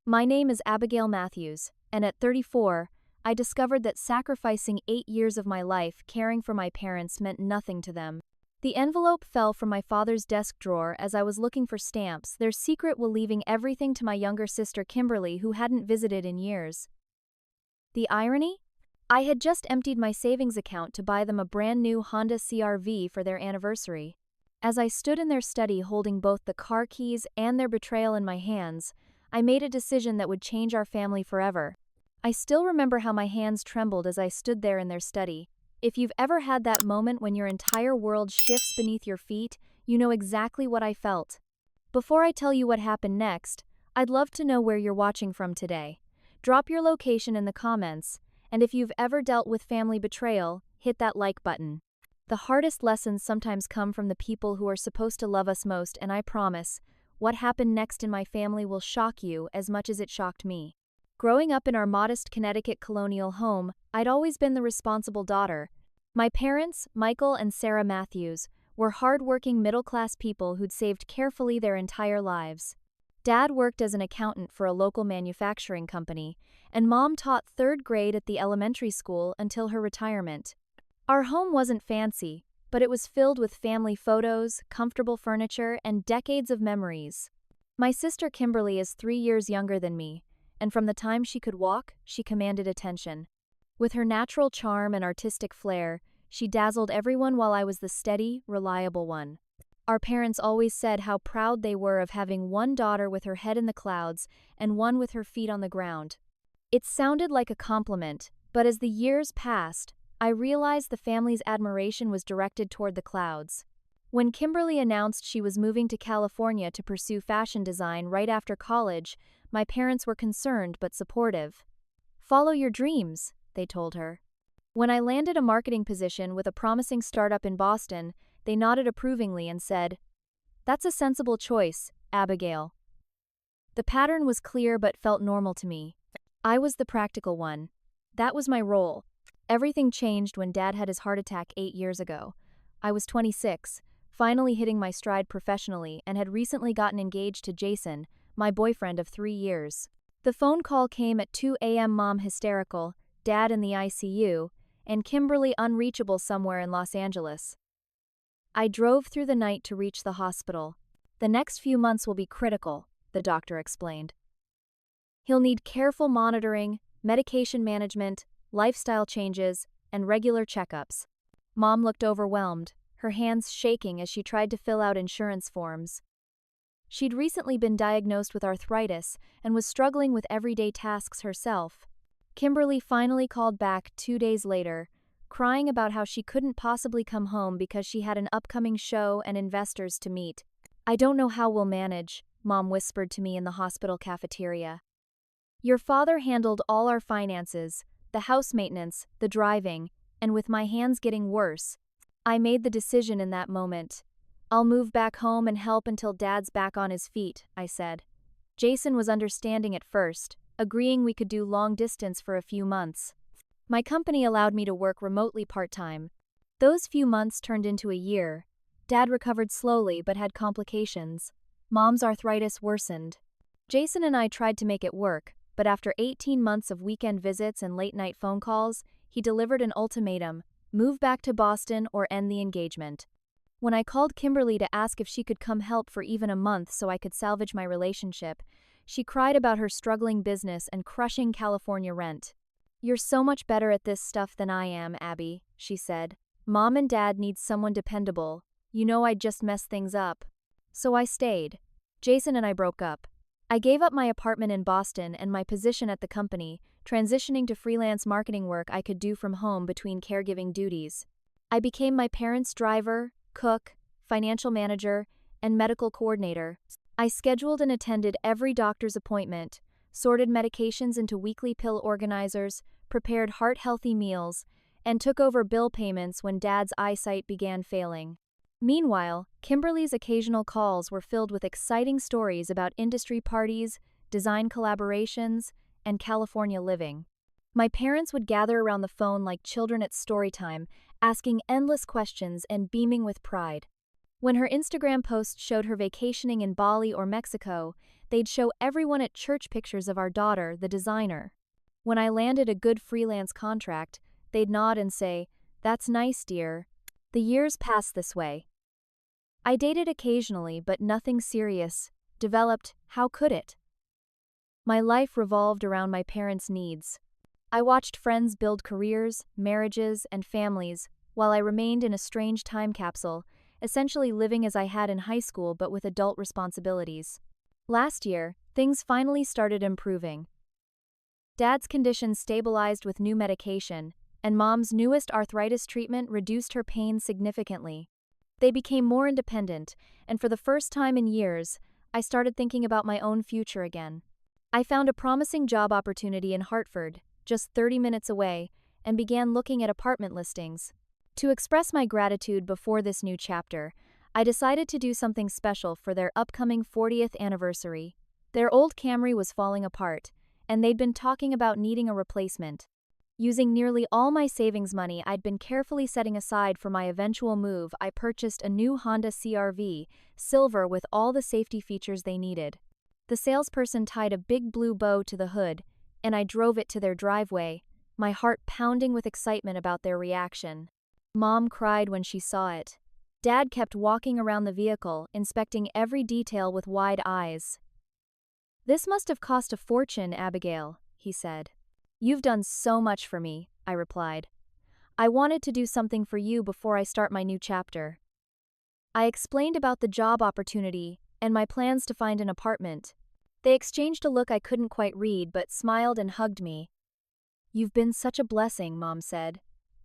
My name is Abigail Matthews, and at 34, I discovered that sacrificing 8 years of my life caring for my parents meant nothing to them. The envelope fell from my father's desk drawer as I was looking for stamps, their secret while leaving everything to my younger sister Kimberly, who hadn't visited in years. The irony? I had just emptied my savings account to buy them a brand new Honda CR-V for their anniversary. As I stood in their study holding both the car keys and their betrayal in my hands, I made a decision that would change our family forever. I still remember how my hands trembled as I stood there in their study. If you've ever had that moment when your entire world shifts beneath your feet, you know exactly what I felt. Before I tell you what happened next, I'd love to know where you're watching from today. Drop your location in the comments, and if you've ever dealt with family betrayal, hit that like button. The hardest lessons sometimes come from the people who are supposed to love us most, and I promise, what happened next in my family will shock you as much as it shocked me. Growing up in our modest Connecticut colonial home, I'd always been the responsible daughter. My parents, Michael and Sarah Matthews, were hard-working middle-class people who'd saved carefully their entire lives. Dad worked as an accountant for a local manufacturing company, and Mom taught 3rd grade at the elementary school until her retirement. Our home wasn't fancy, but it was filled with family photos, comfortable furniture, and decades of memories. My sister Kimberly is 3 years younger than me, and from the time she could walk, she commanded attention. With her natural charm and artistic flair, she dazzled everyone while I was the steady, reliable one. Our parents always said how proud they were of having one daughter with her head in the clouds and one with her feet on the ground. It sounded like a compliment, but as the years passed, I realized the family's admiration was directed toward the clouds. When Kimberly announced she was moving to California to pursue fashion design right after college, my parents were concerned but supportive. "Follow your dreams," they told her. When I landed a marketing position with a promising startup in Boston, they nodded approvingly and said, "That's a sensible choice, Abigail." The pattern was clear but felt normal to me. I was the practical one. That was my role. Everything changed when Dad had his heart attack 8 years ago. I was 26, finally hitting my stride professionally, and had recently gotten engaged to Jason, my boyfriend of 3 years. The phone call came at 2 a.m. Mom hysterical, Dad in the ICU, and Kimberly unreachable somewhere in Los Angeles. I drove through the night to reach the hospital. "The next few months will be critical," the doctor explained. "He'll need careful monitoring, medication management, lifestyle changes, and regular checkups." Mom looked overwhelmed, her hands shaking as she tried to fill out insurance forms. She'd recently been diagnosed with arthritis and was struggling with everyday tasks herself. Kimberly finally called back 2 days later, crying about how she couldn't possibly come home because she had an upcoming show and investors to meet. "I don't know how we'll manage," Mom whispered to me in the hospital cafeteria. "Your father handled all our finances, the house maintenance, the driving, and with my hands getting worse, I made the decision in that moment. I'll move back home and help until Dad's back on his feet," I said. Jason was understanding at first, agreeing we could do long distance for a few months. My company allowed me to work remotely part-time. Those few months turned into a year. Dad recovered slowly but had complications. Mom's arthritis worsened. Jason and I tried to make it work, but after 18 months of weekend visits and late-night phone calls, he delivered an ultimatum: move back to Boston or end the engagement. When I called Kimberly to ask if she could come help for even a month so I could salvage my relationship, she cried about her struggling business and crushing California rent. "You're so much better at this stuff than I am, Abby," she said. "Mom and Dad need someone dependable. You know I'd just mess things up." So I stayed. Jason and I broke up. I gave up my apartment in Boston and my position at the company, transitioning to freelance marketing work I could do from home between caregiving duties. I became my parents' driver, cook, financial manager, and medical coordinator. I scheduled and attended every doctor's appointment, sorted medications into weekly pill organizers, prepared heart-healthy meals, and took over bill payments when Dad's eyesight began failing. Meanwhile, Kimberly's occasional calls were filled with exciting stories about industry parties, design collaborations, and California living. My parents would gather around the phone like children at story time, asking endless questions and beaming with pride. When her Instagram posts showed her vacationing in Bali or Mexico, they'd show everyone at church pictures of our daughter, the designer. When I landed a good freelance contract, they'd nod and say, "That's nice, dear." The years passed this way. I dated occasionally, but nothing serious. Developed, how could it? My life revolved around my parents' needs. I watched friends build careers, marriages, and families, while I remained in a strange time capsule, essentially living as I had in high school but with adult responsibilities. Last year, things finally started improving. Dad's condition stabilized with new medication, and Mom's newest arthritis treatment reduced her pain significantly. They became more independent, and for the first time in years, I started thinking about my own future again. I found a promising job opportunity in Hartford, just 30 minutes away, and began looking at apartment listings. To express my gratitude before this new chapter, I decided to do something special for their upcoming 40th anniversary. Their old Camry was falling apart, and they'd been talking about needing a replacement. Using nearly all my savings money I'd been carefully setting aside for my eventual move, I purchased a new Honda CR-V, silver with all the safety features they needed. The salesperson tied a big blue bow to the hood, and I drove it to their driveway, my heart pounding with excitement about their reaction. Mom cried when she saw it. Dad kept walking around the vehicle, inspecting every detail with wide eyes. "This must have cost a fortune, Abigail," he said. "You've done so much for me," I replied. "I wanted to do something for you before I start my new chapter." I explained about the job opportunity and my plans to find an apartment. They exchanged a look I couldn't quite read but smiled and hugged me. "You've been such a blessing," Mom said.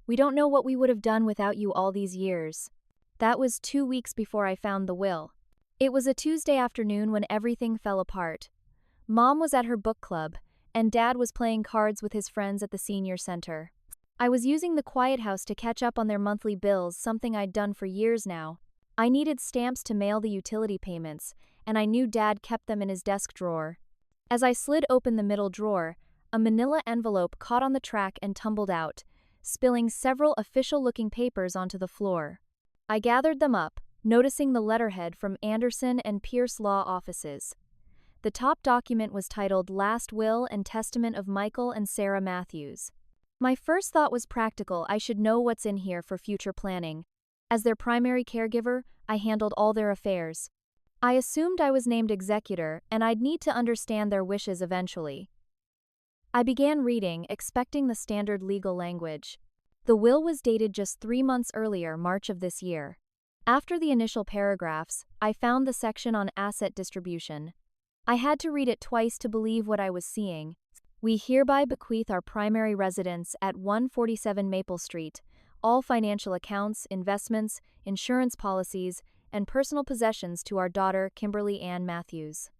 "We don't know what we would have done without you all these years." That was 2 weeks before I found the will. It was a Tuesday afternoon when everything fell apart. Mom was at her book club, and Dad was playing cards with his friends at the senior center. I was using the quiet house to catch up on their monthly bills, something I'd done for years now. I needed stamps to mail the utility payments, and I knew Dad kept them in his desk drawer. As I slid open the middle drawer, a manila envelope caught on the track and tumbled out, spilling several official-looking papers onto the floor. I gathered them up, noticing the letterhead from Anderson and Pierce Law Offices. The top document was titled Last Will and Testament of Michael and Sarah Matthews. My first thought was practical. I should know what's in here for future planning. As their primary caregiver, I handled all their affairs. I assumed I was named executor, and I'd need to understand their wishes eventually. I began reading, expecting the standard legal language. The will was dated just 3 months earlier, March of this year. After the initial paragraphs, I found the section on asset distribution. I had to read it twice to believe what I was seeing. "We hereby bequeath our primary residence at 147 Maple Street, all financial accounts, investments, insurance policies, and personal possessions to our daughter, Kimberly Ann Matthews.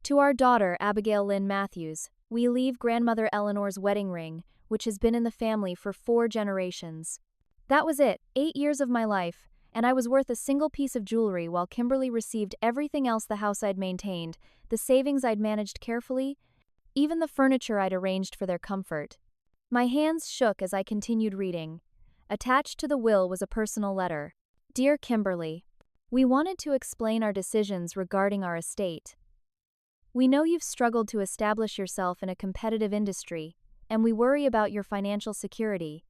To our daughter, Abigail Lynn Matthews, we leave grandmother Eleanor's wedding ring, which has been in the family for 4 generations." That was it, 8 years of my life, and I was worth a single piece of jewelry while Kimberly received everything else the house I'd maintained, the savings I'd managed carefully, even the furniture I'd arranged for their comfort. My hands shook as I continued reading. Attached to the will was a personal letter. "Dear Kimberly, we wanted to explain our decisions regarding our estate. We know you've struggled to establish yourself in a competitive industry, and we worry about your financial security.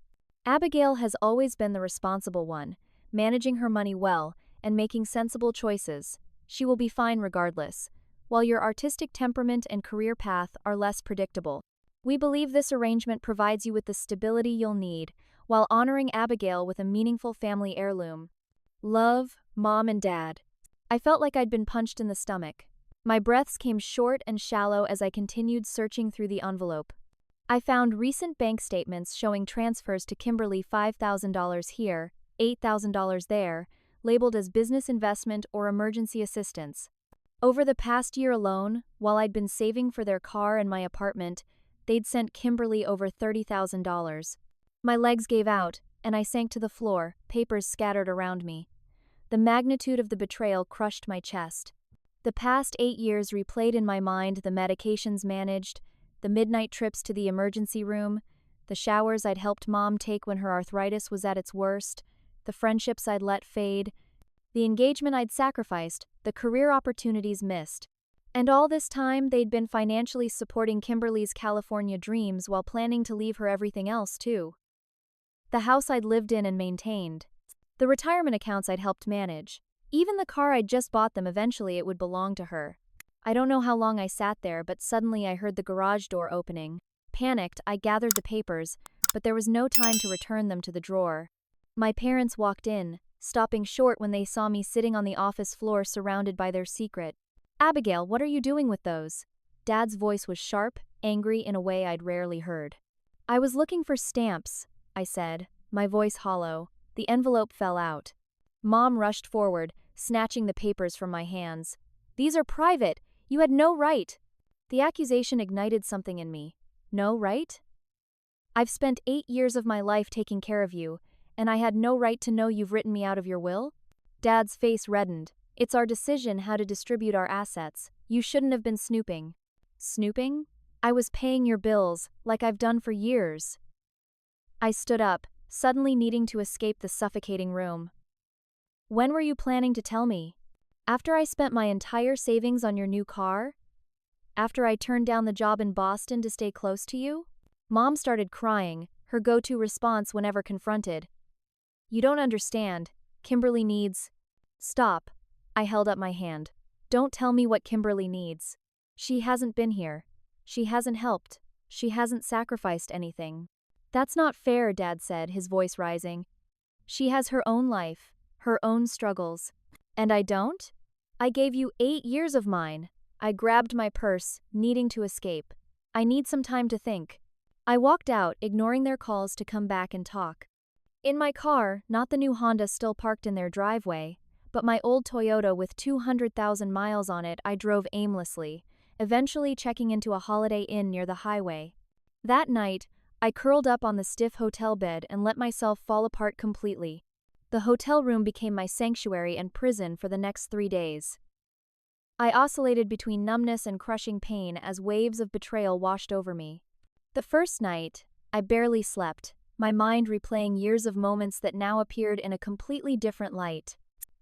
Abigail has always been the responsible one, managing her money well and making sensible choices. She will be fine regardless, while your artistic temperament and career path are less predictable. We believe this arrangement provides you with the stability you'll need, while honoring Abigail with a meaningful family heirloom. Love, Mom and Dad." I felt like I'd been punched in the stomach. My breaths came short and shallow as I continued searching through the envelope. I found recent bank statements showing transfers to Kimberly $5,000 here, $8,000 there, labeled as business investment or emergency assistance. Over the past year alone, while I'd been saving for their car and my apartment, they'd sent Kimberly over $30,000. My legs gave out, and I sank to the floor, papers scattered around me. The magnitude of the betrayal crushed my chest. The past 8 years replayed in my mind: the medications managed, the midnight trips to the emergency room, the showers I'd helped Mom take when her arthritis was at its worst, the friendships I'd let fade, the engagement I'd sacrificed, the career opportunities missed. And all this time, they'd been financially supporting Kimberly's California dreams while planning to leave her everything else, too. The house I'd lived in and maintained. The retirement accounts I'd helped manage. Even the car I'd just bought them, eventually it would belong to her. I don't know how long I sat there, but suddenly I heard the garage door opening. Panicked, I gathered the papers, but there was no time to return them to the drawer. My parents walked in, stopping short when they saw me sitting on the office floor surrounded by their secret. "Abigail, what are you doing with those?" Dad's voice was sharp, angry in a way I'd rarely heard. "I was looking for stamps," I said, my voice hollow. The envelope fell out. Mom rushed forward, snatching the papers from my hands. "These are private. You had no right." The accusation ignited something in me. No right? I've spent 8 years of my life taking care of you, and I had no right to know you've written me out of your will? Dad's face reddened. "It's our decision how to distribute our assets. You shouldn't have been snooping." Snooping? I was paying your bills, like I've done for years. I stood up, suddenly needing to escape the suffocating room. "When were you planning to tell me? After I spent my entire savings on your new car? After I turned down the job in Boston to stay close to you?" Mom started crying, her go-to response whenever confronted. "You don't understand. Kimberly needs—" "Stop." I held up my hand. "Don't tell me what Kimberly needs. She hasn't been here. She hasn't helped. She hasn't sacrificed anything." "That's not fair," Dad said, his voice rising. "She has her own life, her own struggles. And I don't? I gave you 8 years of mine." I grabbed my purse, needing to escape. "I need some time to think." I walked out, ignoring their calls to come back and talk. In my car, not the new Honda still parked in their driveway, but my old Toyota with 200,000 miles on it, I drove aimlessly, eventually checking into a Holiday Inn near the highway. That night, I curled up on the stiff hotel bed and let myself fall apart completely. The hotel room became my sanctuary and prison for the next 3 days. I oscillated between numbness and crushing pain as waves of betrayal washed over me. The first night, I barely slept, my mind replaying years of moments that now appeared in a completely different light.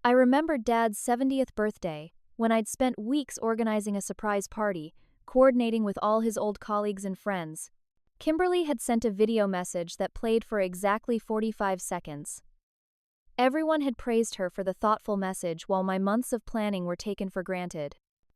I remembered Dad's 70th birthday, when I'd spent weeks organizing a surprise party, coordinating with all his old colleagues and friends. Kimberly had sent a video message that played for exactly 45 seconds. Everyone had praised her for the thoughtful message while my months of planning were taken for granted.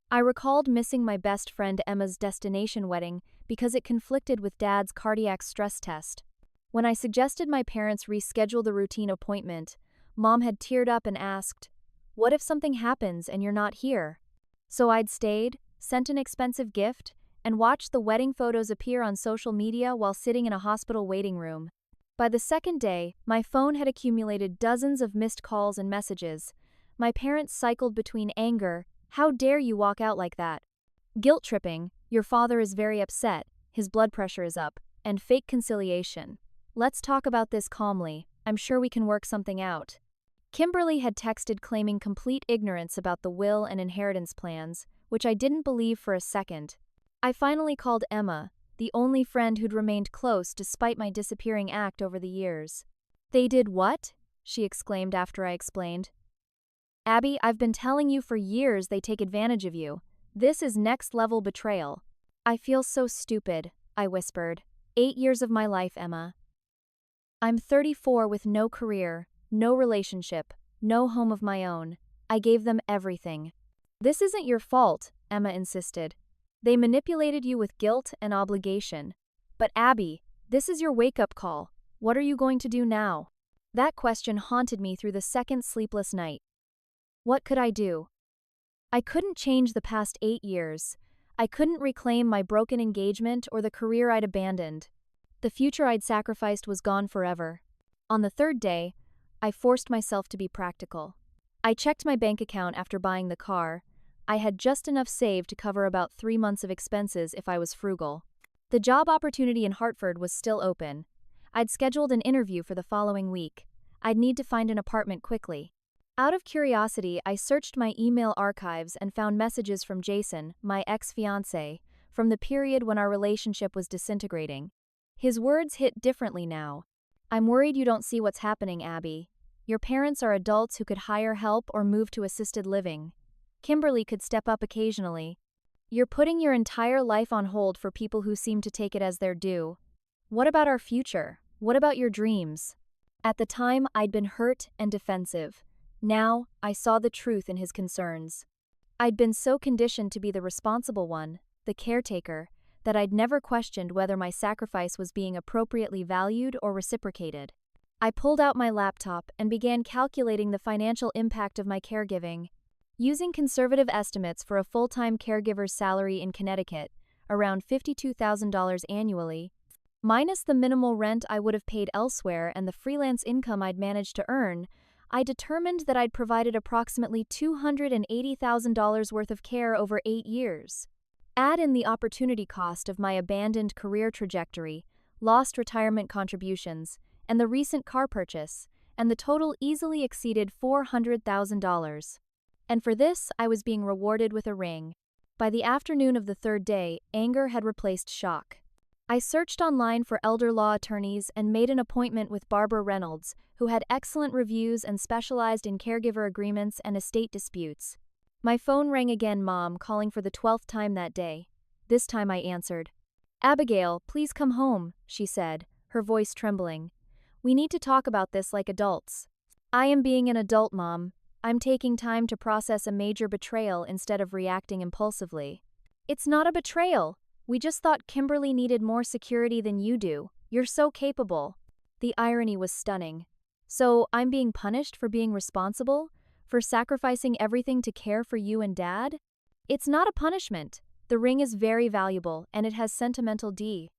I recalled missing my best friend Emma's destination wedding because it conflicted with Dad's cardiac stress test. When I suggested my parents reschedule the routine appointment, Mom had teared up and asked, "What if something happens and you're not here?" So I'd stayed, sent an expensive gift, and watched the wedding photos appear on social media while sitting in a hospital waiting room. By the second day, my phone had accumulated dozens of missed calls and messages. My parents cycled between anger, "How dare you walk out like that?" Guilt-tripping, "Your father is very upset, his blood pressure is up," and fake conciliation. "Let's talk about this calmly, I'm sure we can work something out." Kimberly had texted claiming complete ignorance about the will and inheritance plans, which I didn't believe for a second. I finally called Emma, the only friend who'd remained close despite my disappearing act over the years. "They did what?" she exclaimed after I explained. "Abby, I've been telling you for years they take advantage of you. This is next-level betrayal." "I feel so stupid," I whispered. 8 years of my life, Emma. I'm 34 with no career, no relationship, no home of my own. I gave them everything." "This isn't your fault," Emma insisted. "They manipulated you with guilt and obligation. But Abby, this is your wake-up call. What are you going to do now?" That question haunted me through the second sleepless night. What could I do? I couldn't change the past 8 years. I couldn't reclaim my broken engagement or the career I'd abandoned. The future I'd sacrificed was gone forever. On the third day, I forced myself to be practical. I checked my bank account after buying the car. I had just enough saved to cover about 3 months of expenses if I was frugal. The job opportunity in Hartford was still open. I'd scheduled an interview for the following week. I'd need to find an apartment quickly. Out of curiosity, I searched my email archives and found messages from Jason, my ex-fiancé, from the period when our relationship was disintegrating. His words hit differently now. "I'm worried you don't see what's happening, Abby. Your parents are adults who could hire help or move to assisted living. Kimberly could step up occasionally. You're putting your entire life on hold for people who seem to take it as their due. What about our future? What about your dreams? At the time, I'd been hurt and defensive. Now, I saw the truth in his concerns. I'd been so conditioned to be the responsible one, the caretaker, that I'd never questioned whether my sacrifice was being appropriately valued or reciprocated. I pulled out my laptop and began calculating the financial impact of my caregiving. Using conservative estimates for a full-time caregiver's salary in Connecticut, around $52,000 annually, minus the minimal rent I would have paid elsewhere and the freelance income I'd managed to earn, I determined that I'd provided approximately $280,000 worth of care over 8 years. Add in the opportunity cost of my abandoned career trajectory, lost retirement contributions, and the recent car purchase, and the total easily exceeded $400,000. And for this, I was being rewarded with a ring. By the afternoon of the third day, anger had replaced shock. I searched online for elder law attorneys and made an appointment with Barbara Reynolds, who had excellent reviews and specialized in caregiver agreements and estate disputes. My phone rang again, Mom, calling for the 12th time that day. This time I answered. "Abigail, please come home," she said, her voice trembling. "We need to talk about this like adults." "I am being an adult, Mom. I'm taking time to process a major betrayal instead of reacting impulsively." "It's not a betrayal. We just thought Kimberly needed more security than you do. You're so capable." The irony was stunning. So, I'm being punished for being responsible? For sacrificing everything to care for you and Dad? It's not a punishment. The ring is very valuable, and it has sentimental D.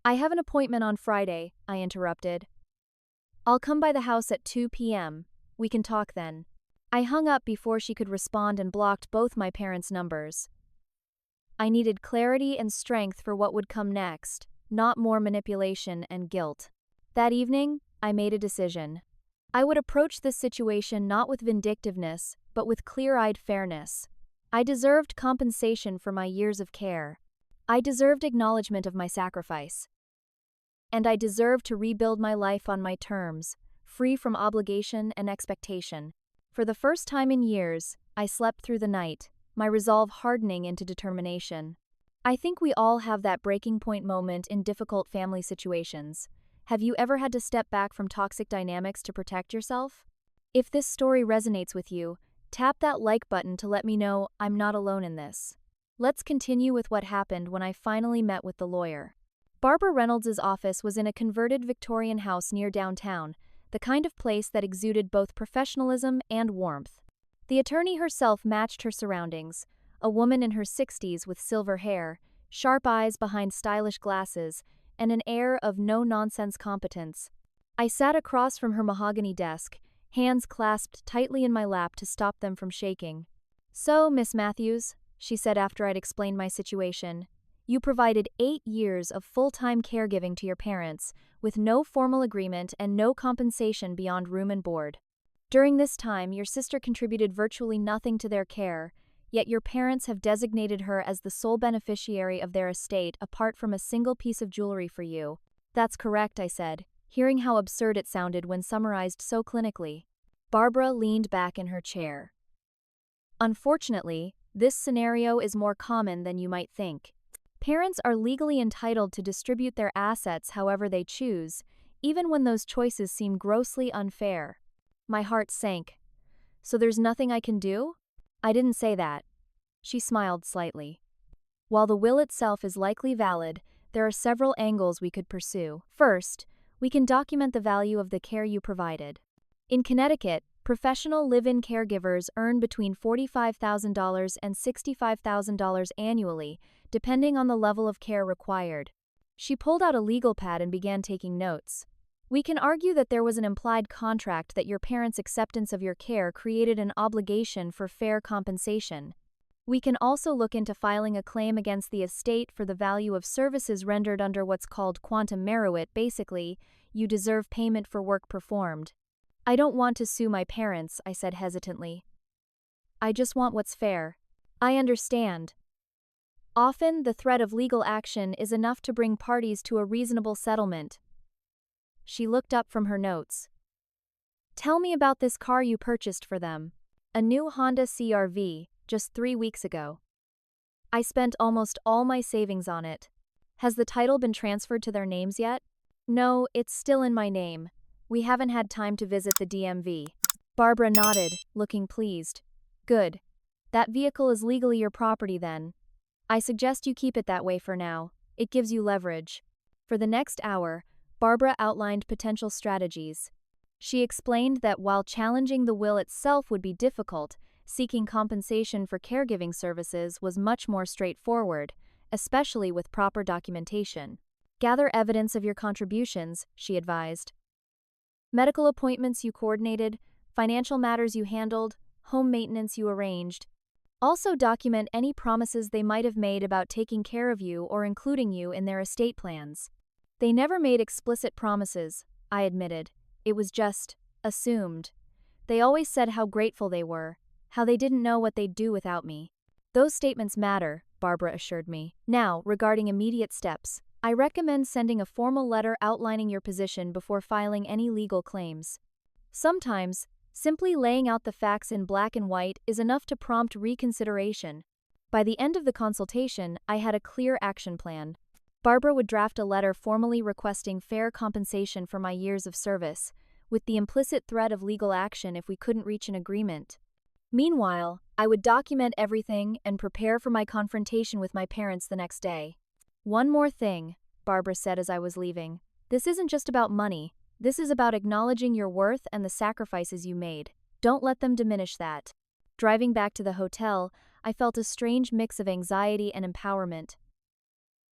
"I have an appointment on Friday," I interrupted. "I'll come by the house at 2 p.m. We can talk then." I hung up before she could respond and blocked both my parents' numbers. I needed clarity and strength for what would come next, not more manipulation and guilt. That evening, I made a decision. I would approach this situation not with vindictiveness, but with clear-eyed fairness. I deserved compensation for my years of care. I deserved acknowledgement of my sacrifice. And I deserved to rebuild my life on my terms, free from obligation and expectation. For the first time in years, I slept through the night, my resolve hardening into determination. I think we all have that breaking point moment in difficult family situations. Have you ever had to step back from toxic dynamics to protect yourself? If this story resonates with you, tap that like button to let me know I'm not alone in this. Let's continue with what happened when I finally met with the lawyer. Barbara Reynolds' office was in a converted Victorian house near downtown, the kind of place that exuded both professionalism and warmth. The attorney herself matched her surroundings, a woman in her 60s with silver hair, sharp eyes behind stylish glasses, and an air of no-nonsense competence. I sat across from her mahogany desk, hands clasped tightly in my lap to stop them from shaking. "So, Miss Matthews," she said after I'd explained my situation, "you provided 8 years of full-time caregiving to your parents, with no formal agreement and no compensation beyond room and board. During this time, your sister contributed virtually nothing to their care, yet your parents have designated her as the sole beneficiary of their estate apart from a single piece of jewelry for you." "That's correct," I said, hearing how absurd it sounded when summarized so clinically. Barbara leaned back in her chair. "Unfortunately, this scenario is more common than you might think. Parents are legally entitled to distribute their assets however they choose, even when those choices seem grossly unfair." My heart sank. "So there's nothing I can do?" "I didn't say that." She smiled slightly. "While the will itself is likely valid, there are several angles we could pursue. First, we can document the value of the care you provided. In Connecticut, professional live-in caregivers earn between $45,000 and $65,000 annually, depending on the level of care required." She pulled out a legal pad and began taking notes. "We can argue that there was an implied contract that your parents' acceptance of your care created an obligation for fair compensation. We can also look into filing a claim against the estate for the value of services rendered under what's called quantum meruit. Basically, you deserve payment for work performed." "I don't want to sue my parents," I said hesitantly. "I just want what's fair." "I understand. Often, the threat of legal action is enough to bring parties to a reasonable settlement." She looked up from her notes. "Tell me about this car you purchased for them." "A new Honda CR-V, just 3 weeks ago." I spent almost all my savings on it. Has the title been transferred to their names yet? No, it's still in my name. We haven't had time to visit the DMV. Barbara nodded, looking pleased. Good. That vehicle is legally your property then. I suggest you keep it that way for now. It gives you leverage. For the next hour, Barbara outlined potential strategies. She explained that while challenging the will itself would be difficult, seeking compensation for caregiving services was much more straightforward, especially with proper documentation. Gather evidence of your contributions, she advised. Medical appointments you coordinated, financial matters you handled, home maintenance you arranged. Also document any promises they might have made about taking care of you or including you in their estate plans. They never made explicit promises, I admitted. It was just assumed. They always said how grateful they were, how they didn't know what they'd do without me. Those statements matter, Barbara assured me. Now, regarding immediate steps, I recommend sending a formal letter outlining your position before filing any legal claims. Sometimes, simply laying out the facts in black and white is enough to prompt reconsideration. By the end of the consultation, I had a clear action plan. Barbara would draft a letter formally requesting fair compensation for my years of service, with the implicit threat of legal action if we couldn't reach an agreement. Meanwhile, I would document everything and prepare for my confrontation with my parents the next day. One more thing, Barbara said as I was leaving. This isn't just about money. This is about acknowledging your worth and the sacrifices you made. Don't let them diminish that. Driving back to the hotel, I felt a strange mix of anxiety and empowerment.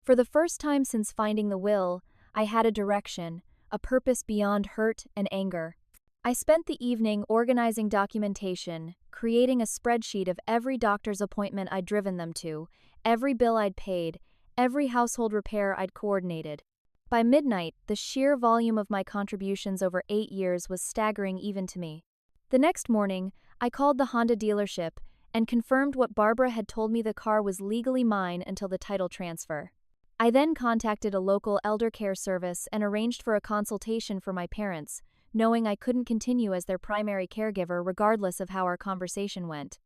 For the first time since finding the will, I had a direction, a purpose beyond hurt and anger. I spent the evening organizing documentation, creating a spreadsheet of every doctor's appointment I'd driven them to, every bill I'd paid, every household repair I'd coordinated. By midnight, the sheer volume of my contributions over 8 years was staggering even to me. The next morning, I called the Honda dealership and confirmed what Barbara had told me: the car was legally mine until the title transfer. I then contacted a local elder care service and arranged for a consultation for my parents, knowing I couldn't continue as their primary caregiver regardless of how our conversation went.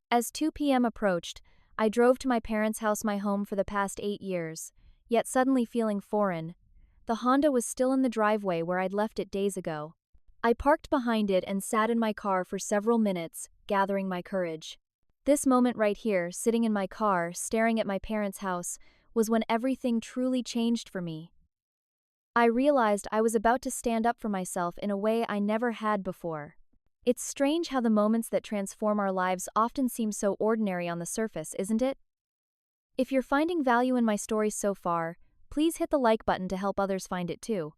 As 2 p.m. approached, I drove to my parents' house, my home for the past 8 years, yet suddenly feeling foreign. The Honda was still in the driveway where I'd left it days ago. I parked behind it and sat in my car for several minutes, gathering my courage. This moment right here, sitting in my car, staring at my parents' house, was when everything truly changed for me. I realized I was about to stand up for myself in a way I never had before. It's strange how the moments that transform our lives often seem so ordinary on the surface, isn't it? If you're finding value in my stories so far, please hit the like button to help others find it too.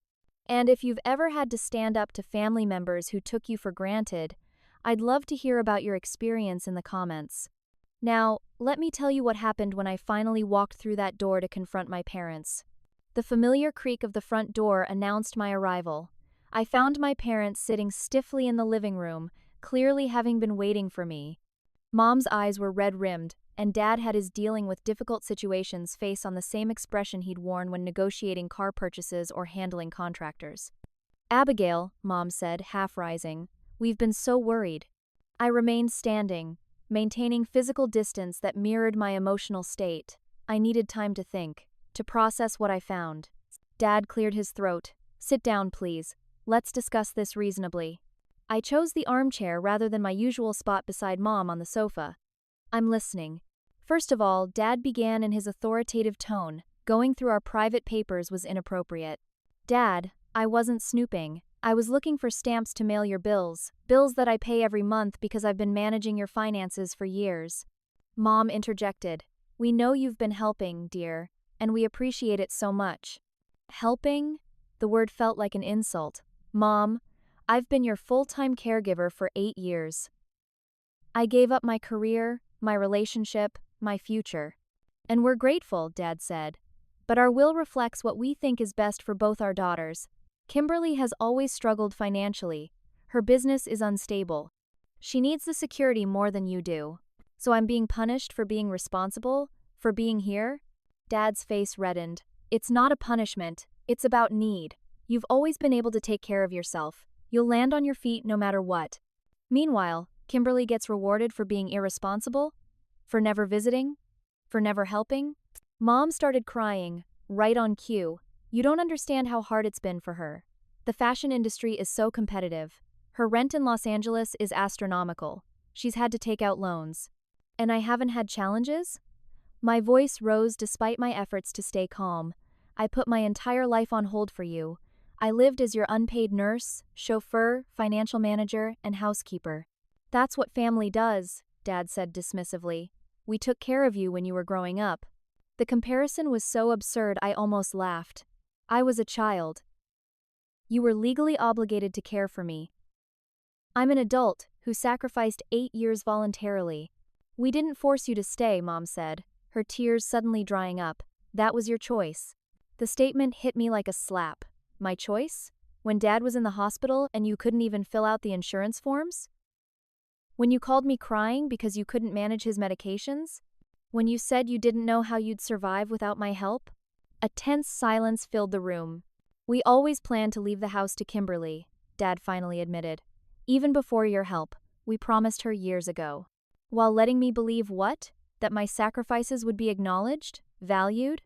And if you've ever had to stand up to family members who took you for granted, I'd love to hear about your experience in the comments. Now, let me tell you what happened when I finally walked through that door to confront my parents. The familiar creak of the front door announced my arrival. I found my parents sitting stiffly in the living room, clearly having been waiting for me. Mom's eyes were red-rimmed, and Dad had his dealing with difficult situations face on the same expression he'd worn when negotiating car purchases or handling contractors. "Abigail," Mom said, half rising, "we've been so worried." I remained standing, maintaining physical distance that mirrored my emotional state. I needed time to think, to process what I found. Dad cleared his throat. "Sit down, please. Let's discuss this reasonably." I chose the armchair rather than my usual spot beside Mom on the sofa. "I'm listening." First of all, Dad began in his authoritative tone. Going through our private papers was inappropriate. "Dad, I wasn't snooping. I was looking for stamps to mail your bills that I pay every month because I've been managing your finances for years." Mom interjected. "We know you've been helping, dear, and we appreciate it so much." Helping? The word felt like an insult. "Mom, I've been your full-time caregiver for 8 years. I gave up my career, my relationship, my future. And we're grateful," Dad said. "But our will reflects what we think is best for both our daughters. Kimberly has always struggled financially. Her business is unstable. She needs the security more than you do. So I'm being punished for being responsible, for being here?" Dad's face reddened. "It's not a punishment. It's about need. You've always been able to take care of yourself. You'll land on your feet no matter what. Meanwhile, Kimberly gets rewarded for being irresponsible? For never visiting? For never helping? Mom started crying, right on cue. You don't understand how hard it's been for her. The fashion industry is so competitive. Her rent in Los Angeles is astronomical. She's had to take out loans. And I haven't had challenges? My voice rose despite my efforts to stay calm. I put my entire life on hold for you. I lived as your unpaid nurse, chauffeur, financial manager, and housekeeper. That's what family does, Dad said dismissively. We took care of you when you were growing up. The comparison was so absurd I almost laughed. I was a child. You were legally obligated to care for me. I'm an adult who sacrificed 8 years voluntarily. We didn't force you to stay, Mom said, her tears suddenly drying up. That was your choice. The statement hit me like a slap. My choice? When Dad was in the hospital and you couldn't even fill out the insurance forms? When you called me crying because you couldn't manage his medications? When you said you didn't know how you'd survive without my help? A tense silence filled the room. We always planned to leave the house to Kimberly, Dad finally admitted. Even before your help, we promised her years ago. While letting me believe what? That my sacrifices would be acknowledged? Valued?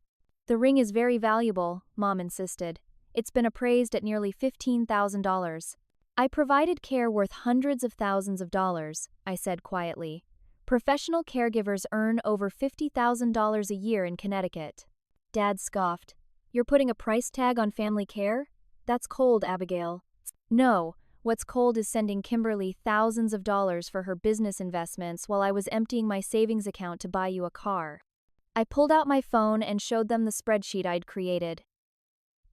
The ring is very valuable, Mom insisted. It's been appraised at nearly $15,000. I provided care worth hundreds of thousands of dollars, I said quietly. Professional caregivers earn over $50,000 a year in Connecticut. Dad scoffed. You're putting a price tag on family care? That's cold, Abigail. No, what's cold is sending Kimberly thousands of dollars for her business investments while I was emptying my savings account to buy you a car. I pulled out my phone and showed them the spreadsheet I'd created.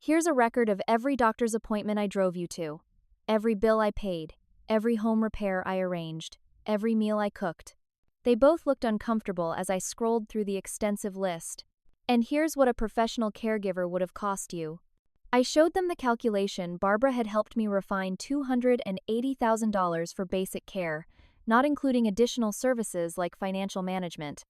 Here's a record of every doctor's appointment I drove you to, every bill I paid, every home repair I arranged, every meal I cooked. They both looked uncomfortable as I scrolled through the extensive list. And here's what a professional caregiver would have cost you. I showed them the calculation. Barbara had helped me refine $280,000 for basic care, not including additional services like financial management.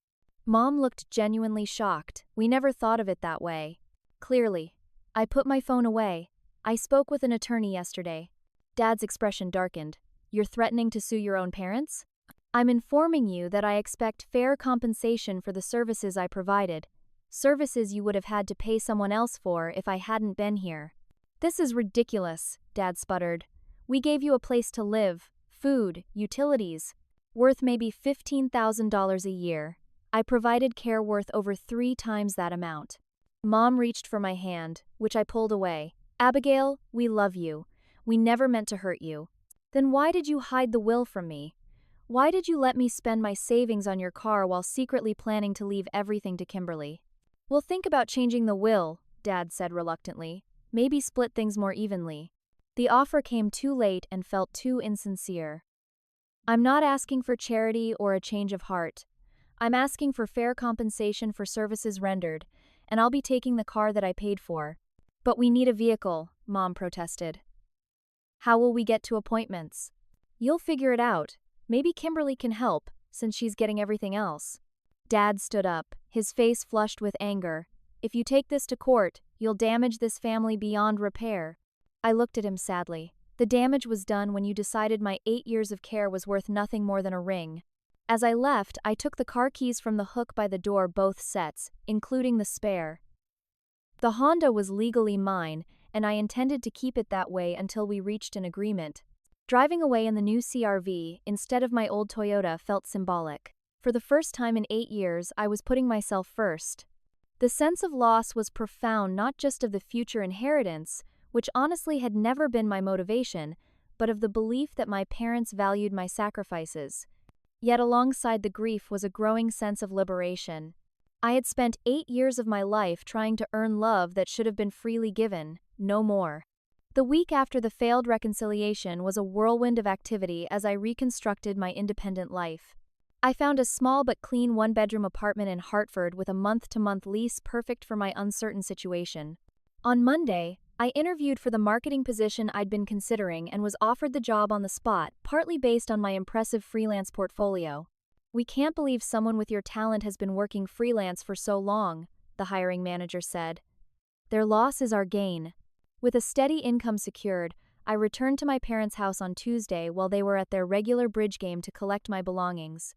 Mom looked genuinely shocked. We never thought of it that way. Clearly. I put my phone away. I spoke with an attorney yesterday. Dad's expression darkened. You're threatening to sue your own parents? I'm informing you that I expect fair compensation for the services I provided. Services you would have had to pay someone else for if I hadn't been here. This is ridiculous, Dad sputtered. We gave you a place to live, food, utilities, worth maybe $15,000 a year. I provided care worth over 3 times that amount. Mom reached for my hand, which I pulled away. Abigail, we love you. We never meant to hurt you. Then why did you hide the will from me? Why did you let me spend my savings on your car while secretly planning to leave everything to Kimberly? We'll think about changing the will, Dad said reluctantly. Maybe split things more evenly. The offer came too late and felt too insincere. I'm not asking for charity or a change of heart. I'm asking for fair compensation for services rendered, and I'll be taking the car that I paid for. But we need a vehicle, Mom protested. How will we get to appointments? You'll figure it out. Maybe Kimberly can help, since she's getting everything else. Dad stood up, his face flushed with anger. If you take this to court, you'll damage this family beyond repair. I looked at him sadly. The damage was done when you decided my 8 years of care was worth nothing more than a ring. As I left, I took the car keys from the hook by the door, both sets, including the spare. The Honda was legally mine, and I intended to keep it that way until we reached an agreement. Driving away in the new CR-V instead of my old Toyota felt symbolic. For the first time in 8 years, I was putting myself first. The sense of loss was profound, not just of the future inheritance, which honestly had never been my motivation, but of the belief that my parents valued my sacrifices. Yet alongside the grief was a growing sense of liberation. I had spent 8 years of my life trying to earn love that should have been freely given, no more. The week after the failed reconciliation was a whirlwind of activity as I reconstructed my independent life. I found a small but clean one-bedroom apartment in Hartford with a month-to-month lease perfect for my uncertain situation. On Monday, I interviewed for the marketing position I'd been considering and was offered the job on the spot, partly based on my impressive freelance portfolio. We can't believe someone with your talent has been working freelance for so long, the hiring manager said. Their loss is our gain. With a steady income secured, I returned to my parents' house on Tuesday while they were at their regular bridge game to collect my belongings.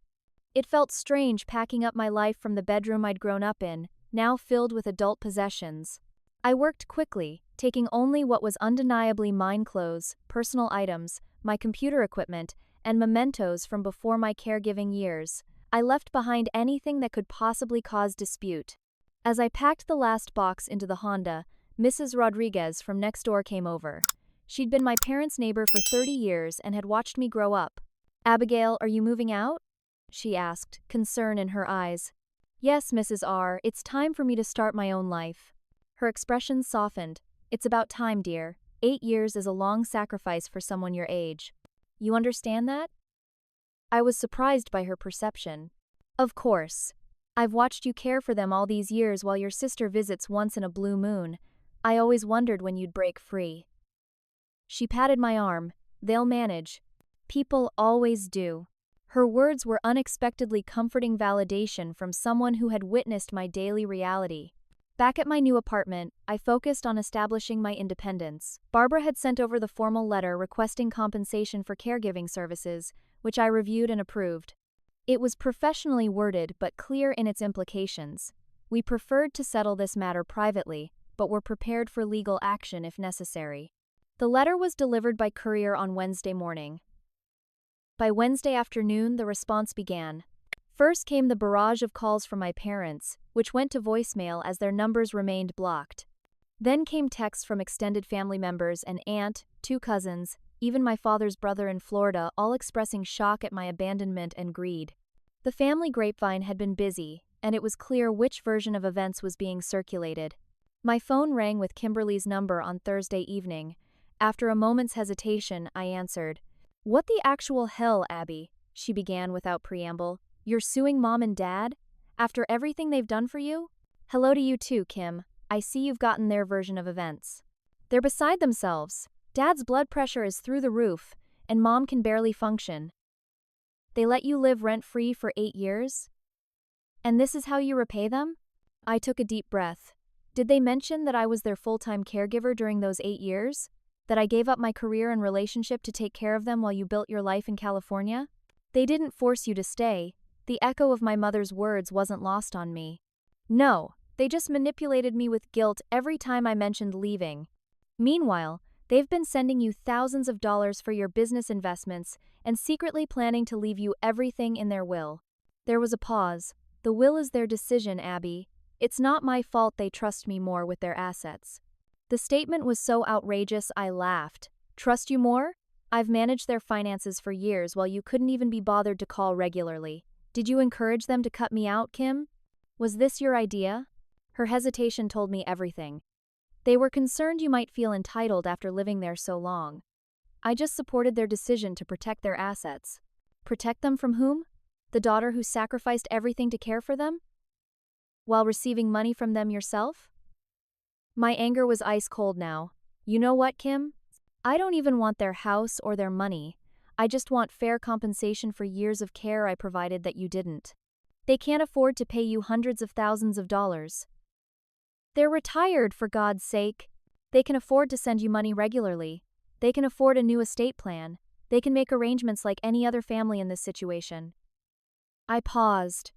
It felt strange packing up my life from the bedroom I'd grown up in, now filled with adult possessions. I worked quickly, taking only what was undeniably mine: clothes, personal items, my computer equipment, and mementos from before my caregiving years. I left behind anything that could possibly cause dispute. As I packed the last box into the Honda, Mrs. Rodriguez from next door came over. She'd been my parents' neighbor for 30 years and had watched me grow up. "Abigail, are you moving out?" she asked, concern in her eyes. "Yes, Mrs. R., it's time for me to start my own life." Her expression softened. "It's about time, dear. 8 years is a long sacrifice for someone your age. You understand that?" I was surprised by her perception. "Of course. I've watched you care for them all these years while your sister visits once in a blue moon. I always wondered when you'd break free." She patted my arm. "They'll manage. People always do." Her words were unexpectedly comforting validation from someone who had witnessed my daily reality. Back at my new apartment, I focused on establishing my independence. Barbara had sent over the formal letter requesting compensation for caregiving services, which I reviewed and approved. It was professionally worded but clear in its implications. We preferred to settle this matter privately, but were prepared for legal action if necessary. The letter was delivered by courier on Wednesday morning. By Wednesday afternoon, the response began. First came the barrage of calls from my parents, which went to voicemail as their numbers remained blocked. Then came texts from extended family members, an aunt, 2 cousins, even my father's brother in Florida, all expressing shock at my abandonment and greed. The family grapevine had been busy, and it was clear which version of events was being circulated. My phone rang with Kimberly's number on Thursday evening. After a moment's hesitation, I answered. "What the actual hell, Abby?" she began without preamble. "You're suing Mom and Dad? After everything they've done for you?" "Hello to you too, Kim. I see you've gotten their version of events. They're beside themselves. Dad's blood pressure is through the roof, and Mom can barely function. They let you live rent-free for 8 years? And this is how you repay them?" I took a deep breath. Did they mention that I was their full-time caregiver during those 8 years? That I gave up my career and relationship to take care of them while you built your life in California? They didn't force you to stay. The echo of my mother's words wasn't lost on me. No, they just manipulated me with guilt every time I mentioned leaving. Meanwhile, they've been sending you thousands of dollars for your business investments and secretly planning to leave you everything in their will. There was a pause. The will is their decision, Abby. It's not my fault they trust me more with their assets. The statement was so outrageous I laughed. Trust you more? I've managed their finances for years while you couldn't even be bothered to call regularly. Did you encourage them to cut me out, Kim? Was this your idea? Her hesitation told me everything. They were concerned you might feel entitled after living there so long. I just supported their decision to protect their assets. Protect them from whom? The daughter who sacrificed everything to care for them? While receiving money from them yourself? My anger was ice cold now. You know what, Kim? I don't even want their house or their money. I just want fair compensation for years of care I provided that you didn't. They can't afford to pay you hundreds of thousands of dollars. They're retired, for God's sake. They can afford to send you money regularly. They can afford a new estate plan. They can make arrangements like any other family in this situation. I paused.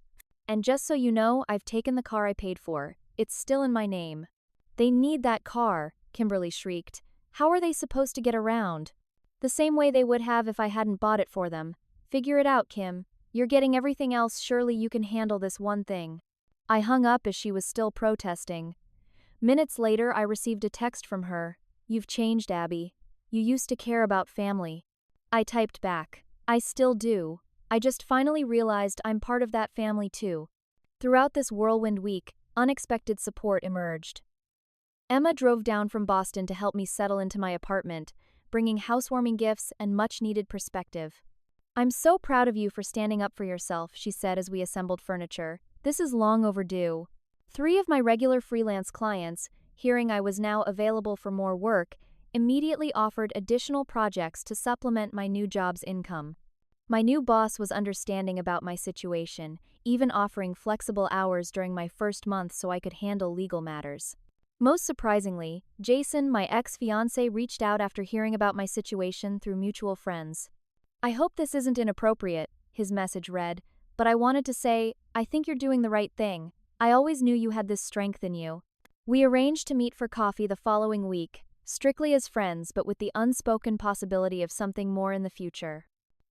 And just so you know, I've taken the car I paid for. It's still in my name. They need that car, Kimberly shrieked. How are they supposed to get around? The same way they would have if I hadn't bought it for them. Figure it out, Kim. You're getting everything else, surely you can handle this one thing. I hung up as she was still protesting. Minutes later, I received a text from her. You've changed, Abby. You used to care about family. I typed back. I still do. I just finally realized I'm part of that family too. Throughout this whirlwind week, unexpected support emerged. Emma drove down from Boston to help me settle into my apartment, bringing housewarming gifts and much-needed perspective. I'm so proud of you for standing up for yourself, she said as we assembled furniture. This is long overdue. 3 of my regular freelance clients, hearing I was now available for more work, immediately offered additional projects to supplement my new job's income. My new boss was understanding about my situation, even offering flexible hours during my first month so I could handle legal matters. Most surprisingly, Jason, my ex-fiancé, reached out after hearing about my situation through mutual friends. I hope this isn't inappropriate, his message read, but I wanted to say, I think you're doing the right thing. I always knew you had this strength in you. We arranged to meet for coffee the following week, strictly as friends but with the unspoken possibility of something more in the future.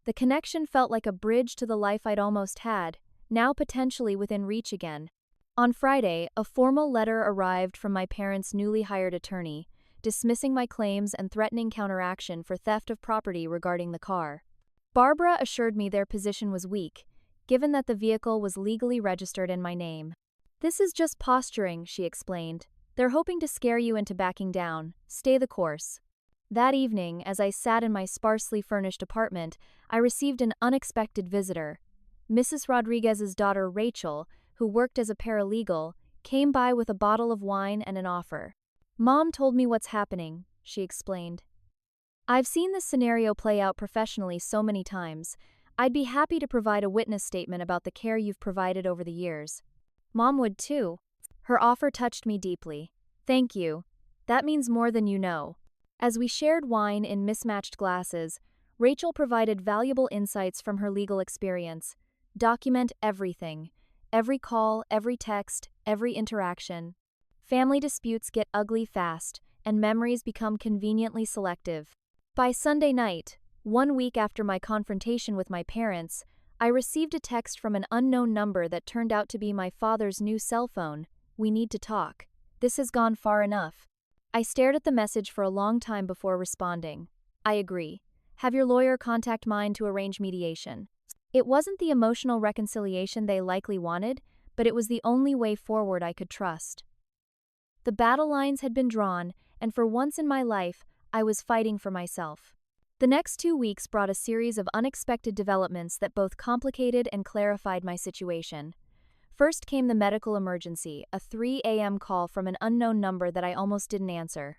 The connection felt like a bridge to the life I'd almost had, now potentially within reach again. On Friday, a formal letter arrived from my parents' newly hired attorney, dismissing my claims and threatening counteraction for theft of property regarding the car. Barbara assured me their position was weak, given that the vehicle was legally registered in my name. This is just posturing, she explained. They're hoping to scare you into backing down. Stay the course. That evening, as I sat in my sparsely furnished apartment, I received an unexpected visitor. Mrs. Rodriguez's daughter Rachel, who worked as a paralegal, came by with a bottle of wine and an offer. Mom told me what's happening, she explained. I've seen this scenario play out professionally so many times. I'd be happy to provide a witness statement about the care you've provided over the years. Mom would too. Her offer touched me deeply. Thank you. That means more than you know. As we shared wine in mismatched glasses, Rachel provided valuable insights from her legal experience. Document everything. Every call, every text, every interaction. Family disputes get ugly fast, and memories become conveniently selective. By Sunday night, 1 week after my confrontation with my parents, I received a text from an unknown number that turned out to be my father's new cell phone. We need to talk. This has gone far enough. I stared at the message for a long time before responding. I agree. Have your lawyer contact mine to arrange mediation. It wasn't the emotional reconciliation they likely wanted, but it was the only way forward I could trust. The battle lines had been drawn, and for once in my life, I was fighting for myself. The next 2 weeks brought a series of unexpected developments that both complicated and clarified my situation. First came the medical emergency, a 3 a.m. call from an unknown number that I almost didn't answer.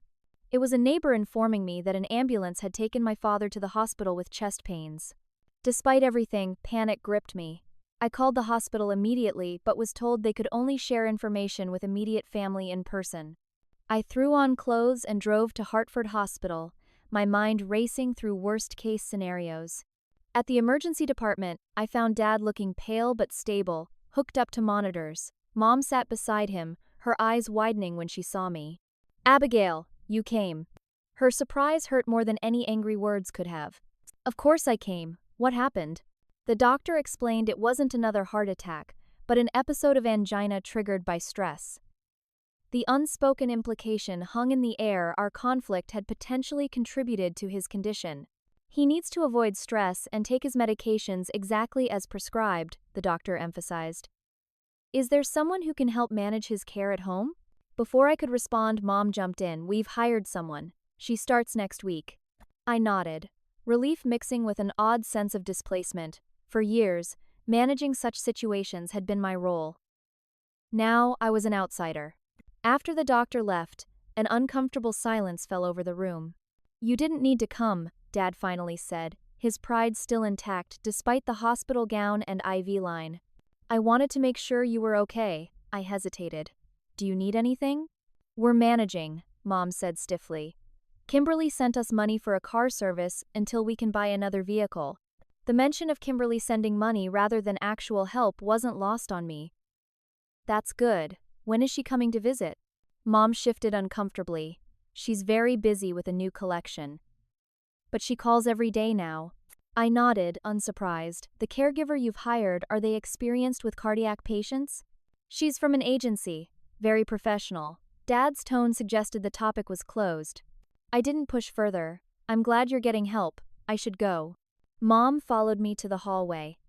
It was a neighbor informing me that an ambulance had taken my father to the hospital with chest pains. Despite everything, panic gripped me. I called the hospital immediately but was told they could only share information with immediate family in person. I threw on clothes and drove to Hartford Hospital, my mind racing through worst-case scenarios. At the emergency department, I found Dad looking pale but stable, hooked up to monitors. Mom sat beside him, her eyes widening when she saw me. "Abigail, you came." Her surprise hurt more than any angry words could have. "Of course I came. What happened?" The doctor explained it wasn't another heart attack, but an episode of angina triggered by stress. The unspoken implication hung in the air our conflict had potentially contributed to his condition. He needs to avoid stress and take his medications exactly as prescribed, the doctor emphasized. Is there someone who can help manage his care at home? Before I could respond, Mom jumped in. We've hired someone. She starts next week. I nodded, relief mixing with an odd sense of displacement. For years, managing such situations had been my role. Now I was an outsider. After the doctor left, an uncomfortable silence fell over the room. "You didn't need to come," Dad finally said, his pride still intact despite the hospital gown and IV line. "I wanted to make sure you were okay." I hesitated. "Do you need anything?" "We're managing," Mom said stiffly. "Kimberly sent us money for a car service until we can buy another vehicle." The mention of Kimberly sending money rather than actual help wasn't lost on me. "That's good. When is she coming to visit?" Mom shifted uncomfortably. "She's very busy with a new collection." "But she calls every day now." I nodded, unsurprised. "The caregiver you've hired, are they experienced with cardiac patients?" "She's from an agency. Very professional." Dad's tone suggested the topic was closed. I didn't push further. "I'm glad you're getting help. I should go." Mom followed me to the hallway.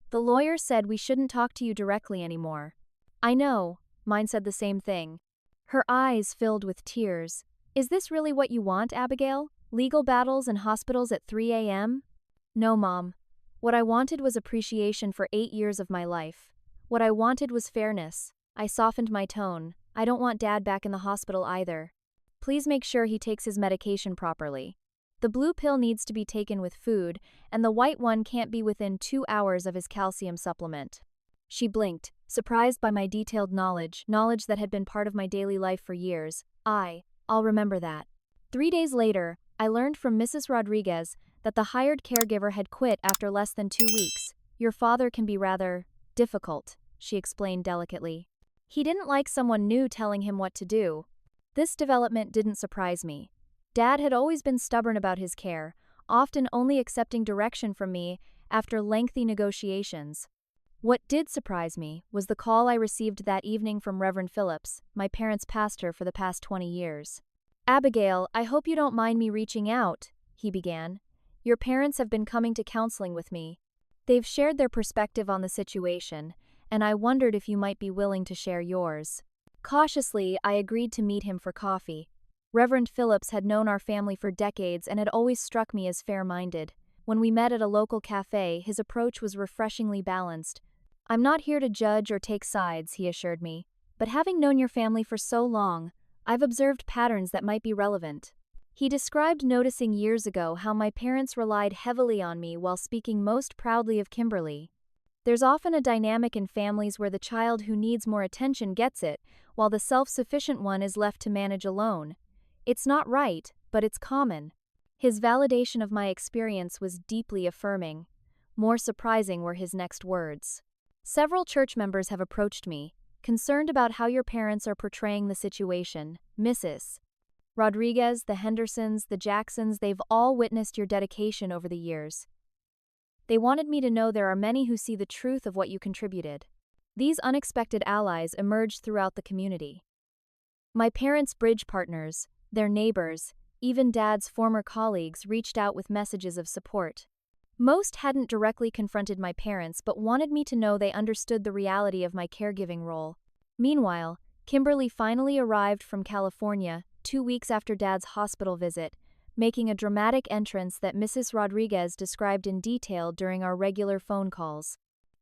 "The lawyer said we shouldn't talk to you directly anymore." "I know." Mine said the same thing. Her eyes filled with tears. "Is this really what you want, Abigail? Legal battles in hospitals at 3 a.m.? "No, Mom. What I wanted was appreciation for 8 years of my life. What I wanted was fairness." I softened my tone. "I don't want Dad back in the hospital either. Please make sure he takes his medication properly. The blue pill needs to be taken with food, and the white one can't be within 2 hours of his calcium supplement." She blinked, surprised by my detailed knowledge that had been part of my daily life for years. I'll remember that." 3 days later, I learned from Mrs. Rodriguez that the hired caregiver had quit after less than 2 weeks. Your father can be rather difficult, she explained delicately. He didn't like someone new telling him what to do. This development didn't surprise me. Dad had always been stubborn about his care, often only accepting direction from me after lengthy negotiations. What did surprise me was the call I received that evening from Reverend Phillips, my parents' pastor for the past 20 years. Abigail, I hope you don't mind me reaching out, he began. Your parents have been coming to counseling with me. They've shared their perspective on the situation, and I wondered if you might be willing to share yours. Cautiously, I agreed to meet him for coffee. Reverend Phillips had known our family for decades and had always struck me as fair-minded. When we met at a local cafe, his approach was refreshingly balanced. I'm not here to judge or take sides, he assured me. But having known your family for so long, I've observed patterns that might be relevant. He described noticing years ago how my parents relied heavily on me while speaking most proudly of Kimberly. There's often a dynamic in families where the child who needs more attention gets it, while the self-sufficient one is left to manage alone. It's not right, but it's common. His validation of my experience was deeply affirming. More surprising were his next words. Several church members have approached me, concerned about how your parents are portraying the situation, Mrs. Rodriguez, the Hendersons, the Jacksons, they've all witnessed your dedication over the years. They wanted me to know there are many who see the truth of what you contributed. These unexpected allies emerged throughout the community. My parents' bridge partners, their neighbors, even Dad's former colleagues reached out with messages of support. Most hadn't directly confronted my parents but wanted me to know they understood the reality of my caregiving role. Meanwhile, Kimberly finally arrived from California 2 weeks after Dad's hospital visit, making a dramatic entrance that Mrs. Rodriguez described in detail during our regular phone calls.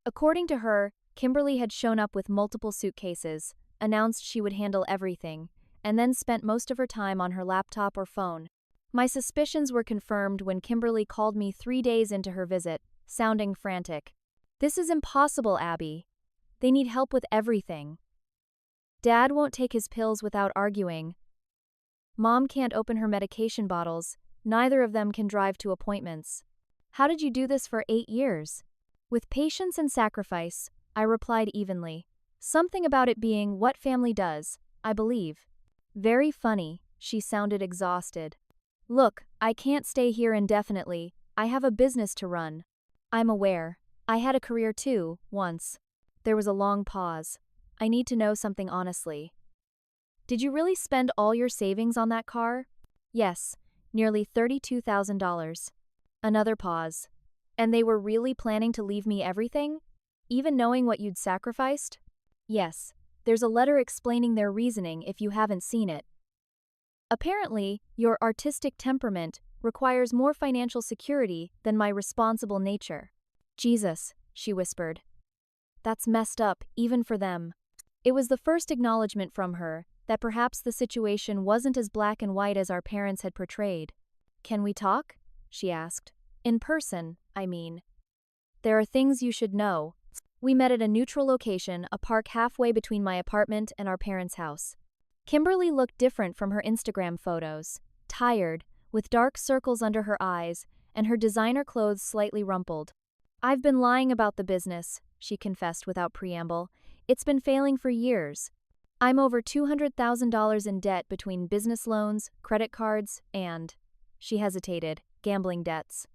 According to her, Kimberly had shown up with multiple suitcases, announced she would handle everything, and then spent most of her time on her laptop or phone. My suspicions were confirmed when Kimberly called me 3 days into her visit, sounding frantic. This is impossible, Abby. They need help with everything. Dad won't take his pills without arguing. Mom can't open her medication bottles, neither of them can drive to appointments. How did you do this for 8 years? With patience and sacrifice, I replied evenly. Something about it being what family does, I believe. Very funny, she sounded exhausted. Look, I can't stay here indefinitely, I have a business to run. I'm aware. I had a career too, once. There was a long pause. I need to know something honestly. Did you really spend all your savings on that car? Yes, nearly $32,000. Another pause. And they were really planning to leave me everything? Even knowing what you'd sacrificed? Yes, there's a letter explaining their reasoning if you haven't seen it. Apparently, your artistic temperament requires more financial security than my responsible nature. Jesus, she whispered. That's messed up, even for them. It was the first acknowledgement from her that perhaps the situation wasn't as black and white as our parents had portrayed. Can we talk? She asked. In person, I mean. There are things you should know. We met at a neutral location, a park halfway between my apartment and our parents' house. Kimberly looked different from her Instagram photos, tired, with dark circles under her eyes, and her designer clothes slightly rumpled. I've been lying about the business, she confessed without preamble. It's been failing for years. I'm over $200,000 in debt between business loans, credit cards, and, she hesitated, gambling debts.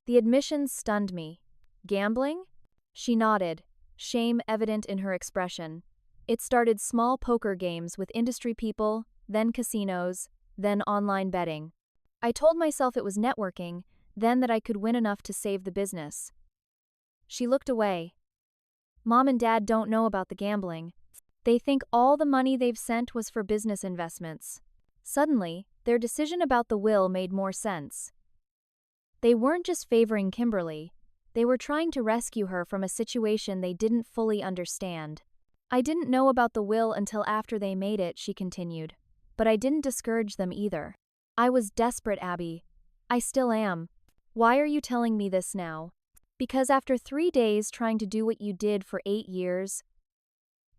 The admissions stunned me. Gambling? She nodded, shame evident in her expression. It started small poker games with industry people, then casinos, then online betting. I told myself it was networking, then that I could win enough to save the business. She looked away. Mom and Dad don't know about the gambling. They think all the money they've sent was for business investments. Suddenly, their decision about the will made more sense. They weren't just favoring Kimberly. They were trying to rescue her from a situation they didn't fully understand. I didn't know about the will until after they made it, she continued. But I didn't discourage them either. I was desperate, Abby. I still am. Why are you telling me this now? Because after 3 days trying to do what you did for 8 years,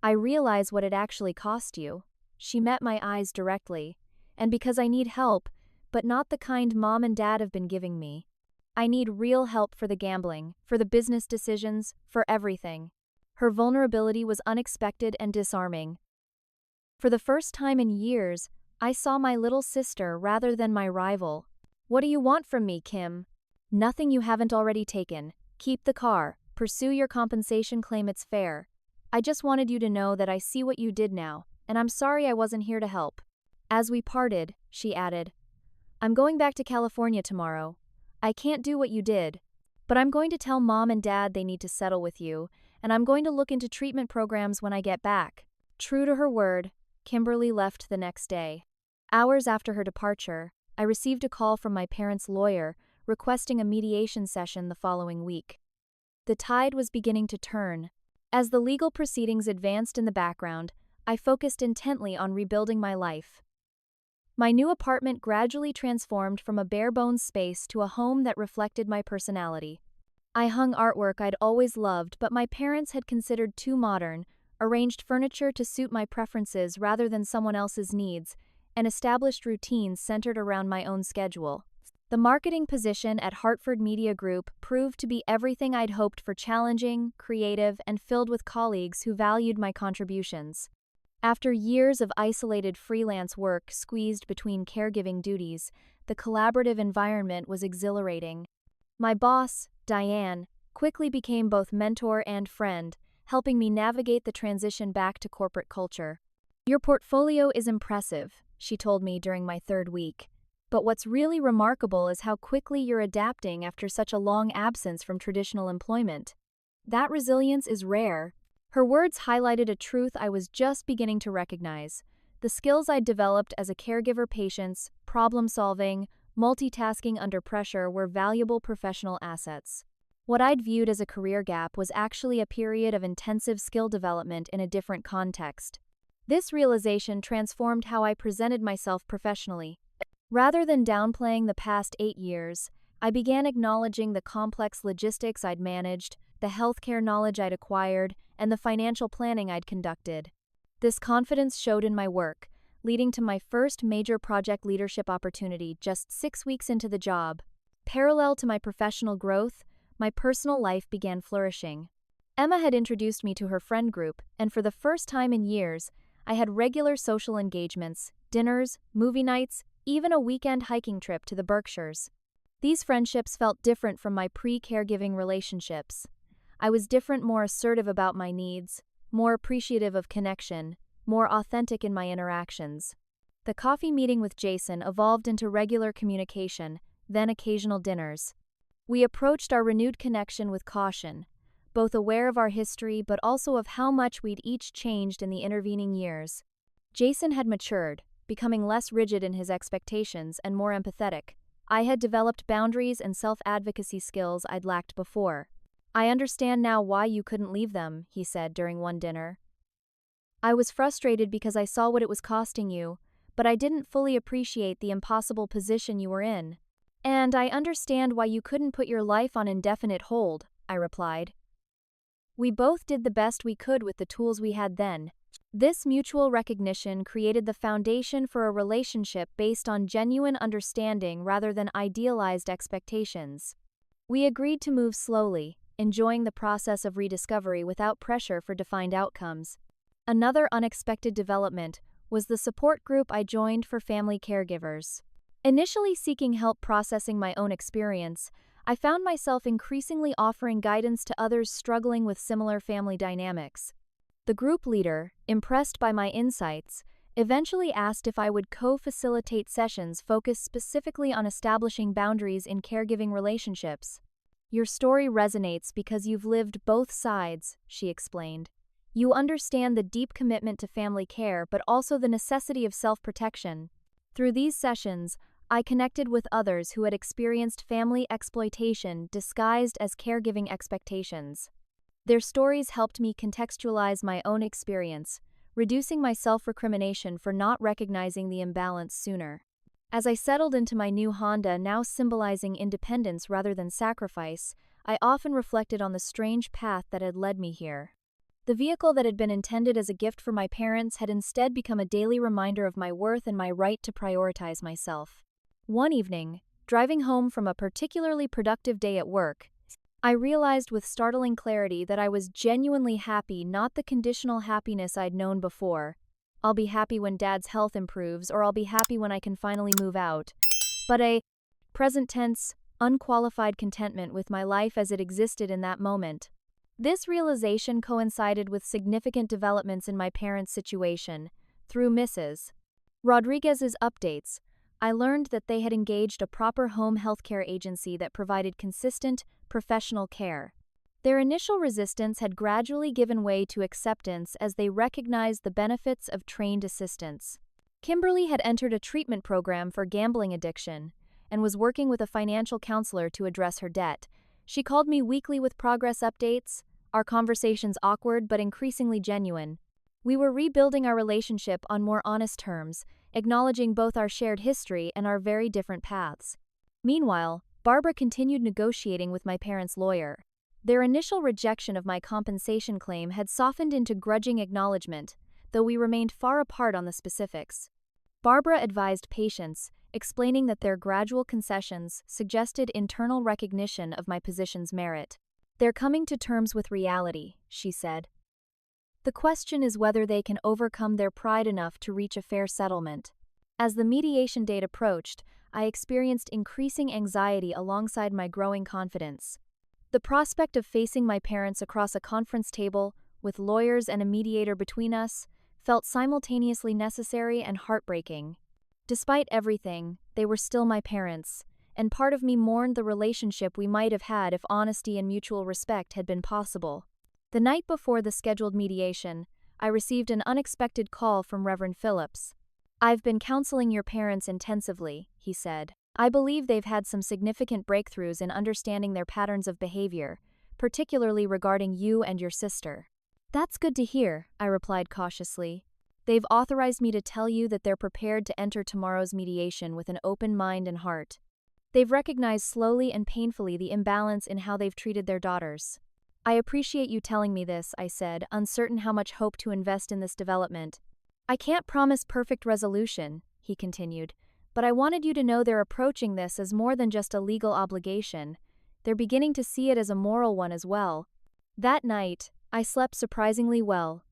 I realize what it actually cost you. She met my eyes directly. And because I need help, but not the kind Mom and Dad have been giving me. I need real help for the gambling, for the business decisions, for everything. Her vulnerability was unexpected and disarming. For the first time in years, I saw my little sister rather than my rival. What do you want from me, Kim? Nothing you haven't already taken. Keep the car. Pursue your compensation claim, it's fair. I just wanted you to know that I see what you did now, and I'm sorry I wasn't here to help. As we parted, she added, I'm going back to California tomorrow. I can't do what you did, but I'm going to tell Mom and Dad they need to settle with you, and I'm going to look into treatment programs when I get back. True to her word, Kimberly left the next day. Hours after her departure, I received a call from my parents' lawyer requesting a mediation session the following week. The tide was beginning to turn. As the legal proceedings advanced in the background, I focused intently on rebuilding my life. My new apartment gradually transformed from a bare-bones space to a home that reflected my personality. I hung artwork I'd always loved, but my parents had considered too modern, arranged furniture to suit my preferences rather than someone else's needs, and established routines centered around my own schedule. The marketing position at Hartford Media Group proved to be everything I'd hoped for: challenging, creative, and filled with colleagues who valued my contributions. After years of isolated freelance work squeezed between caregiving duties, the collaborative environment was exhilarating. My boss, Diane, quickly became both mentor and friend, helping me navigate the transition back to corporate culture. Your portfolio is impressive, she told me during my third week. But what's really remarkable is how quickly you're adapting after such a long absence from traditional employment. That resilience is rare. Her words highlighted a truth I was just beginning to recognize. The skills I'd developed as a caregiver: patience, problem-solving, multitasking under pressure were valuable professional assets. What I'd viewed as a career gap was actually a period of intensive skill development in a different context. This realization transformed how I presented myself professionally. Rather than downplaying the past 8 years, I began acknowledging the complex logistics I'd managed, the healthcare knowledge I'd acquired, and the financial planning I'd conducted. This confidence showed in my work, leading to my first major project leadership opportunity just 6 weeks into the job. Parallel to my professional growth, my personal life began flourishing. Emma had introduced me to her friend group, and for the first time in years, I had regular social engagements, dinners, movie nights, even a weekend hiking trip to the Berkshires. These friendships felt different from my pre-caregiving relationships. I was different, more assertive about my needs, more appreciative of connection, more authentic in my interactions. The coffee meeting with Jason evolved into regular communication, then occasional dinners. We approached our renewed connection with caution, both aware of our history but also of how much we'd each changed in the intervening years. Jason had matured, becoming less rigid in his expectations and more empathetic. I had developed boundaries and self-advocacy skills I'd lacked before. I understand now why you couldn't leave them, he said during one dinner. I was frustrated because I saw what it was costing you, but I didn't fully appreciate the impossible position you were in. And I understand why you couldn't put your life on indefinite hold, I replied. We both did the best we could with the tools we had then. This mutual recognition created the foundation for a relationship based on genuine understanding rather than idealized expectations. We agreed to move slowly, enjoying the process of rediscovery without pressure for defined outcomes. Another unexpected development was the support group I joined for family caregivers. Initially seeking help processing my own experience, I found myself increasingly offering guidance to others struggling with similar family dynamics. The group leader, impressed by my insights, eventually asked if I would co-facilitate sessions focused specifically on establishing boundaries in caregiving relationships. Your story resonates because you've lived both sides, she explained. You understand the deep commitment to family care but also the necessity of self-protection. Through these sessions, I connected with others who had experienced family exploitation disguised as caregiving expectations. Their stories helped me contextualize my own experience, reducing my self-recrimination for not recognizing the imbalance sooner. As I settled into my new Honda, now symbolizing independence rather than sacrifice, I often reflected on the strange path that had led me here. The vehicle that had been intended as a gift for my parents had instead become a daily reminder of my worth and my right to prioritize myself. One evening, Driving home from a particularly productive day at work, I realized with startling clarity that I was genuinely happy, not the conditional happiness I'd known before. I'll be happy when Dad's health improves, or I'll be happy when I can finally move out. But a present tense, unqualified contentment with my life as it existed in that moment. This realization coincided with significant developments in my parents' situation. Through Mrs. Rodriguez's updates, I learned that they had engaged a proper home healthcare agency that provided consistent, professional care. Their initial resistance had gradually given way to acceptance as they recognized the benefits of trained assistance. Kimberly had entered a treatment program for gambling addiction and was working with a financial counselor to address her debt. She called me weekly with progress updates, our conversations awkward but increasingly genuine. We were rebuilding our relationship on more honest terms, acknowledging both our shared history and our very different paths. Meanwhile, Barbara continued negotiating with my parents' lawyer. Their initial rejection of my compensation claim had softened into grudging acknowledgement, though we remained far apart on the specifics. Barbara advised patience, explaining that their gradual concessions suggested internal recognition of my position's merit. They're coming to terms with reality, she said. The question is whether they can overcome their pride enough to reach a fair settlement. As the mediation date approached, I experienced increasing anxiety alongside my growing confidence. The prospect of facing my parents across a conference table, with lawyers and a mediator between us, felt simultaneously necessary and heartbreaking. Despite everything, they were still my parents, and part of me mourned the relationship we might have had if honesty and mutual respect had been possible. The night before the scheduled mediation, I received an unexpected call from Reverend Phillips. "I've been counseling your parents intensively," he said. "I believe they've had some significant breakthroughs in understanding their patterns of behavior, particularly regarding you and your sister." "That's good to hear," I replied cautiously. "They've authorized me to tell you that they're prepared to enter tomorrow's mediation with an open mind and heart. They've recognized slowly and painfully the imbalance in how they've treated their daughters." "I appreciate you telling me this," I said, uncertain how much hope to invest in this development. "I can't promise perfect resolution," he continued, "but I wanted you to know they're approaching this as more than just a legal obligation. They're beginning to see it as a moral one as well." That night, I slept surprisingly well.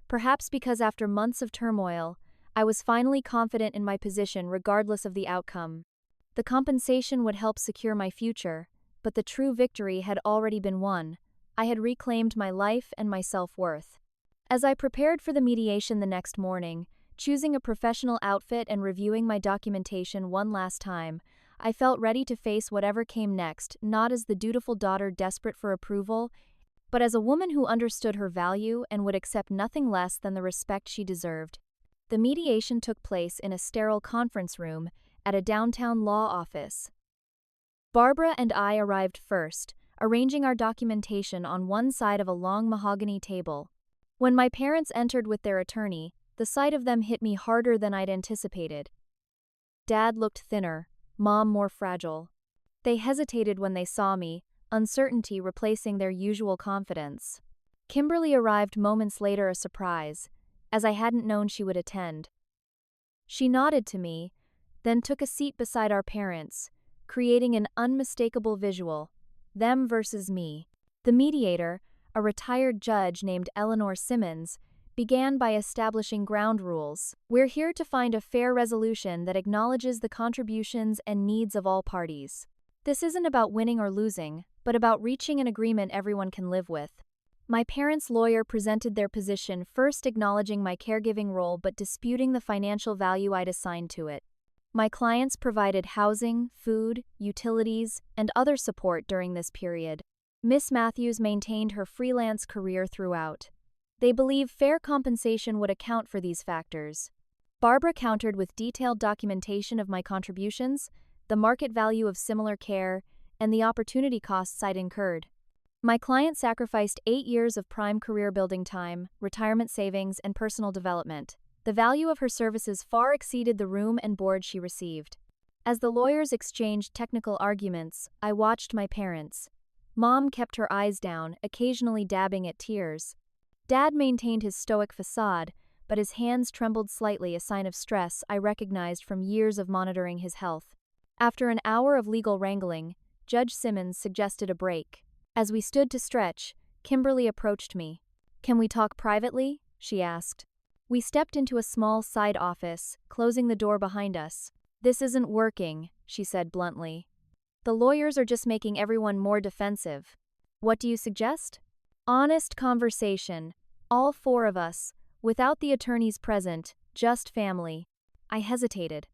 Perhaps because after months of turmoil, I was finally confident in my position regardless of the outcome. The compensation would help secure my future, but the true victory had already been won. I had reclaimed my life and my self-worth. As I prepared for the mediation the next morning, choosing a professional outfit and reviewing my documentation one last time, I felt ready to face whatever came next, not as the dutiful daughter desperate for approval, but as a woman who understood her value and would accept nothing less than the respect she deserved. The mediation took place in a sterile conference room at a downtown law office. Barbara and I arrived first, arranging our documentation on one side of a long mahogany table. When my parents entered with their attorney, the sight of them hit me harder than I'd anticipated. Dad looked thinner, Mom more fragile. They hesitated when they saw me, uncertainty replacing their usual confidence. Kimberly arrived moments later, a surprise, as I hadn't known she would attend. She nodded to me, then took a seat beside our parents, creating an unmistakable visual. Them versus me. The mediator, a retired judge named Eleanor Simmons, began by establishing ground rules. "We're here to find a fair resolution that acknowledges the contributions and needs of all parties. This isn't about winning or losing, but about reaching an agreement everyone can live with." My parents' lawyer presented their position, first acknowledging my caregiving role but disputing the financial value I'd assigned to it. My clients provided housing, food, utilities, and other support during this period. Miss Matthews maintained her freelance career throughout. They believe fair compensation would account for these factors. Barbara countered with detailed documentation of my contributions, the market value of similar care, and the opportunity costs I'd incurred. My client sacrificed 8 years of prime career-building time, retirement savings, and personal development. The value of her services far exceeded the room and board she received. As the lawyers exchanged technical arguments, I watched my parents. Mom kept her eyes down, occasionally dabbing at tears. Dad maintained his stoic facade, but his hands trembled slightly, a sign of stress I recognized from years of monitoring his health. After an hour of legal wrangling, Judge Simmons suggested a break. As we stood to stretch, Kimberly approached me. "Can we talk privately?" she asked. We stepped into a small side office, closing the door behind us. "This isn't working," she said bluntly. "The lawyers are just making everyone more defensive." "What do you suggest?" "Honest conversation. All four of us, without the attorneys present, just family." I hesitated.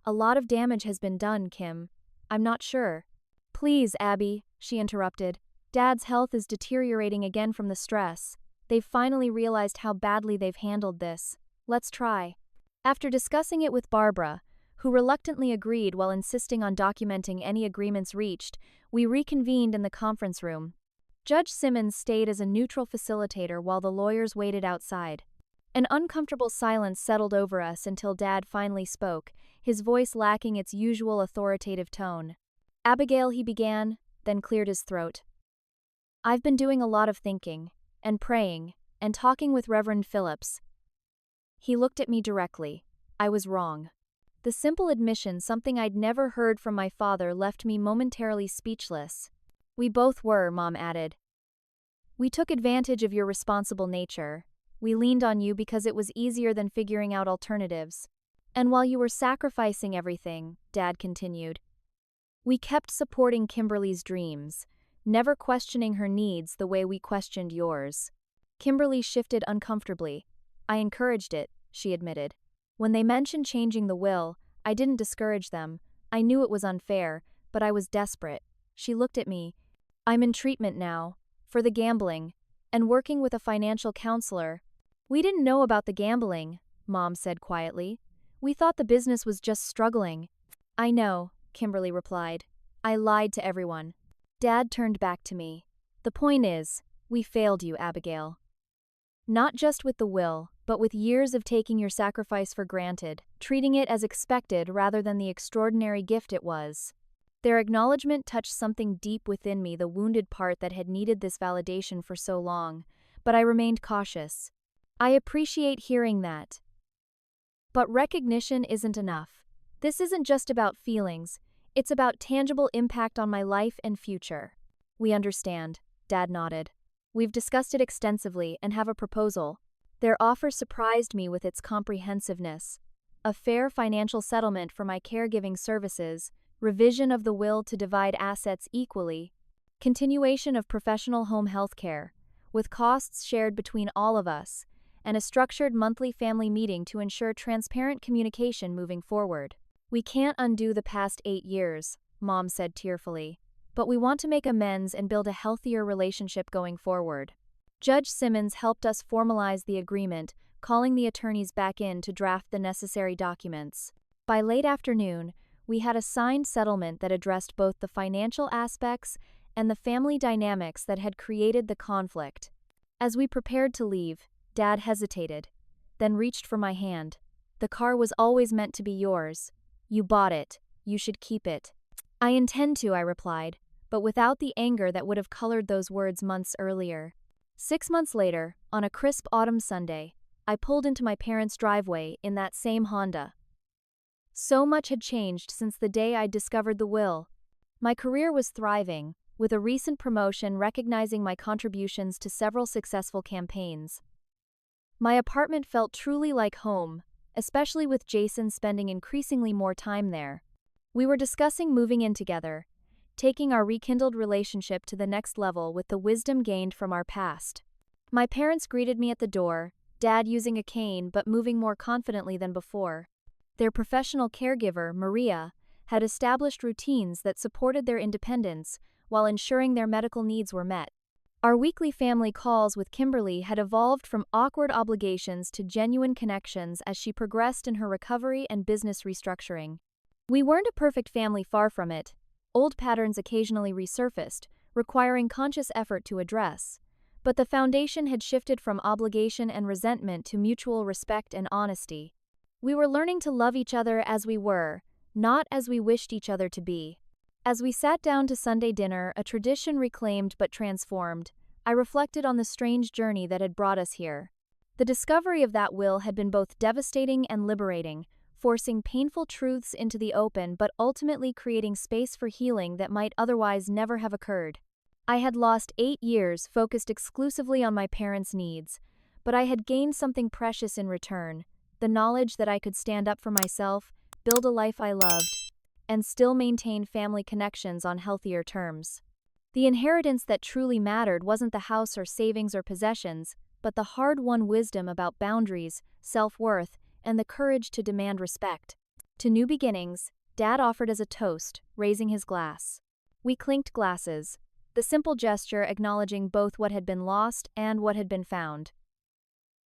"A lot of damage has been done, Kim. I'm not sure." "Please, Abby," she interrupted. "Dad's health is deteriorating again from the stress. They've finally realized how badly they've handled this. Let's try." After discussing it with Barbara, who reluctantly agreed while insisting on documenting any agreements reached, we reconvened in the conference room. Judge Simmons stayed as a neutral facilitator while the lawyers waited outside. An uncomfortable silence settled over us until Dad finally spoke, his voice lacking its usual authoritative tone. "Abigail," he began, then cleared his throat. "I've been doing a lot of thinking, and praying, and talking with Reverend Phillips." He looked at me directly. I was wrong. The simple admission, something I'd never heard from my father, left me momentarily speechless. "We both were," Mom added. "We took advantage of your responsible nature. We leaned on you because it was easier than figuring out alternatives. And while you were sacrificing everything," Dad continued, "we kept supporting Kimberly's dreams, never questioning her needs the way we questioned yours." Kimberly shifted uncomfortably. "I encouraged it," she admitted. "When they mentioned changing the will, I didn't discourage them. I knew it was unfair, but I was desperate." She looked at me. "I'm in treatment now, for the gambling, and working with a financial counselor." "We didn't know about the gambling," Mom said quietly. "We thought the business was just struggling." "I know," Kimberly replied. "I lied to everyone." Dad turned back to me. "The point is, we failed you, Abigail. Not just with the will, but with years of taking your sacrifice for granted, treating it as expected rather than the extraordinary gift it was." Their acknowledgement touched something deep within me, the wounded part that had needed this validation for so long, but I remained cautious. "I appreciate hearing that. But recognition isn't enough. This isn't just about feelings, it's about tangible impact on my life and future." "We understand," Dad nodded. "We've discussed it extensively and have a proposal." Their offer surprised me with its comprehensiveness. A fair financial settlement for my caregiving services, revision of the will to divide assets equally, continuation of professional home health care, with costs shared between all of us, and a structured monthly family meeting to ensure transparent communication moving forward. "We can't undo the past 8 years, Mom said tearfully, but we want to make amends and build a healthier relationship going forward." Judge Simmons helped us formalize the agreement, calling the attorneys back in to draft the necessary documents. By late afternoon, we had a signed settlement that addressed both the financial aspects and the family dynamics that had created the conflict. As we prepared to leave, Dad hesitated, then reached for my hand. "The car was always meant to be yours. You bought it. You should keep it." "I intend to," I replied, but without the anger that would have colored those words months earlier. 6 months later, on a crisp autumn Sunday, I pulled into my parents' driveway in that same Honda. So much had changed since the day I discovered the will. My career was thriving, with a recent promotion recognizing my contributions to several successful campaigns. My apartment felt truly like home, especially with Jason spending increasingly more time there. We were discussing moving in together, taking our rekindled relationship to the next level with the wisdom gained from our past. My parents greeted me at the door, Dad using a cane but moving more confidently than before. Their professional caregiver, Maria, had established routines that supported their independence while ensuring their medical needs were met. Our weekly family calls with Kimberly had evolved from awkward obligations to genuine connections as she progressed in her recovery and business restructuring. We weren't a perfect family, far from it. Old patterns occasionally resurfaced, requiring conscious effort to address. But the foundation had shifted from obligation and resentment to mutual respect and honesty. We were learning to love each other as we were, not as we wished each other to be. As we sat down to Sunday dinner, a tradition reclaimed but transformed, I reflected on the strange journey that had brought us here. The discovery of that will had been both devastating and liberating, forcing painful truths into the open but ultimately creating space for healing that might otherwise never have occurred. I had lost 8 years focused exclusively on my parents' needs, but I had gained something precious in return, the knowledge that I could stand up for myself, build a life I loved, and still maintain family connections on healthier terms. The inheritance that truly mattered wasn't the house or savings or possessions, but the hard-won wisdom about boundaries, self-worth, and the courage to demand respect. To new beginnings, Dad offered as a toast, raising his glass. We clinked glasses, the simple gesture acknowledging both what had been lost and what had been found.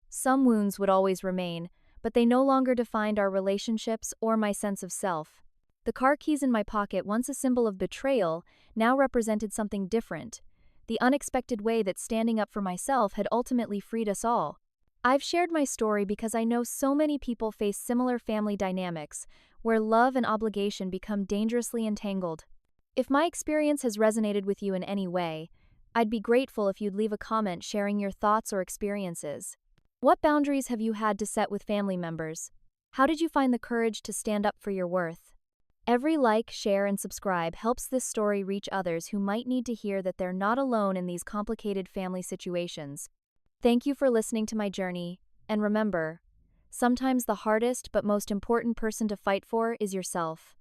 Some wounds would always remain, but they no longer defined our relationships or my sense of self. The car keys in my pocket, once a symbol of betrayal, now represented something different, the unexpected way that standing up for myself had ultimately freed us all. I've shared my story because I know so many people face similar family dynamics, where love and obligation become dangerously entangled. If my experience has resonated with you in any way, I'd be grateful if you'd leave a comment sharing your thoughts or experiences. What boundaries have you had to set with family members? How did you find the courage to stand up for your worth? Every like, share, and subscribe helps this story reach others who might need to hear that they're not alone in these complicated family situations. Thank you for listening to my journey, and remember, sometimes the hardest but most important person to fight for is yourself.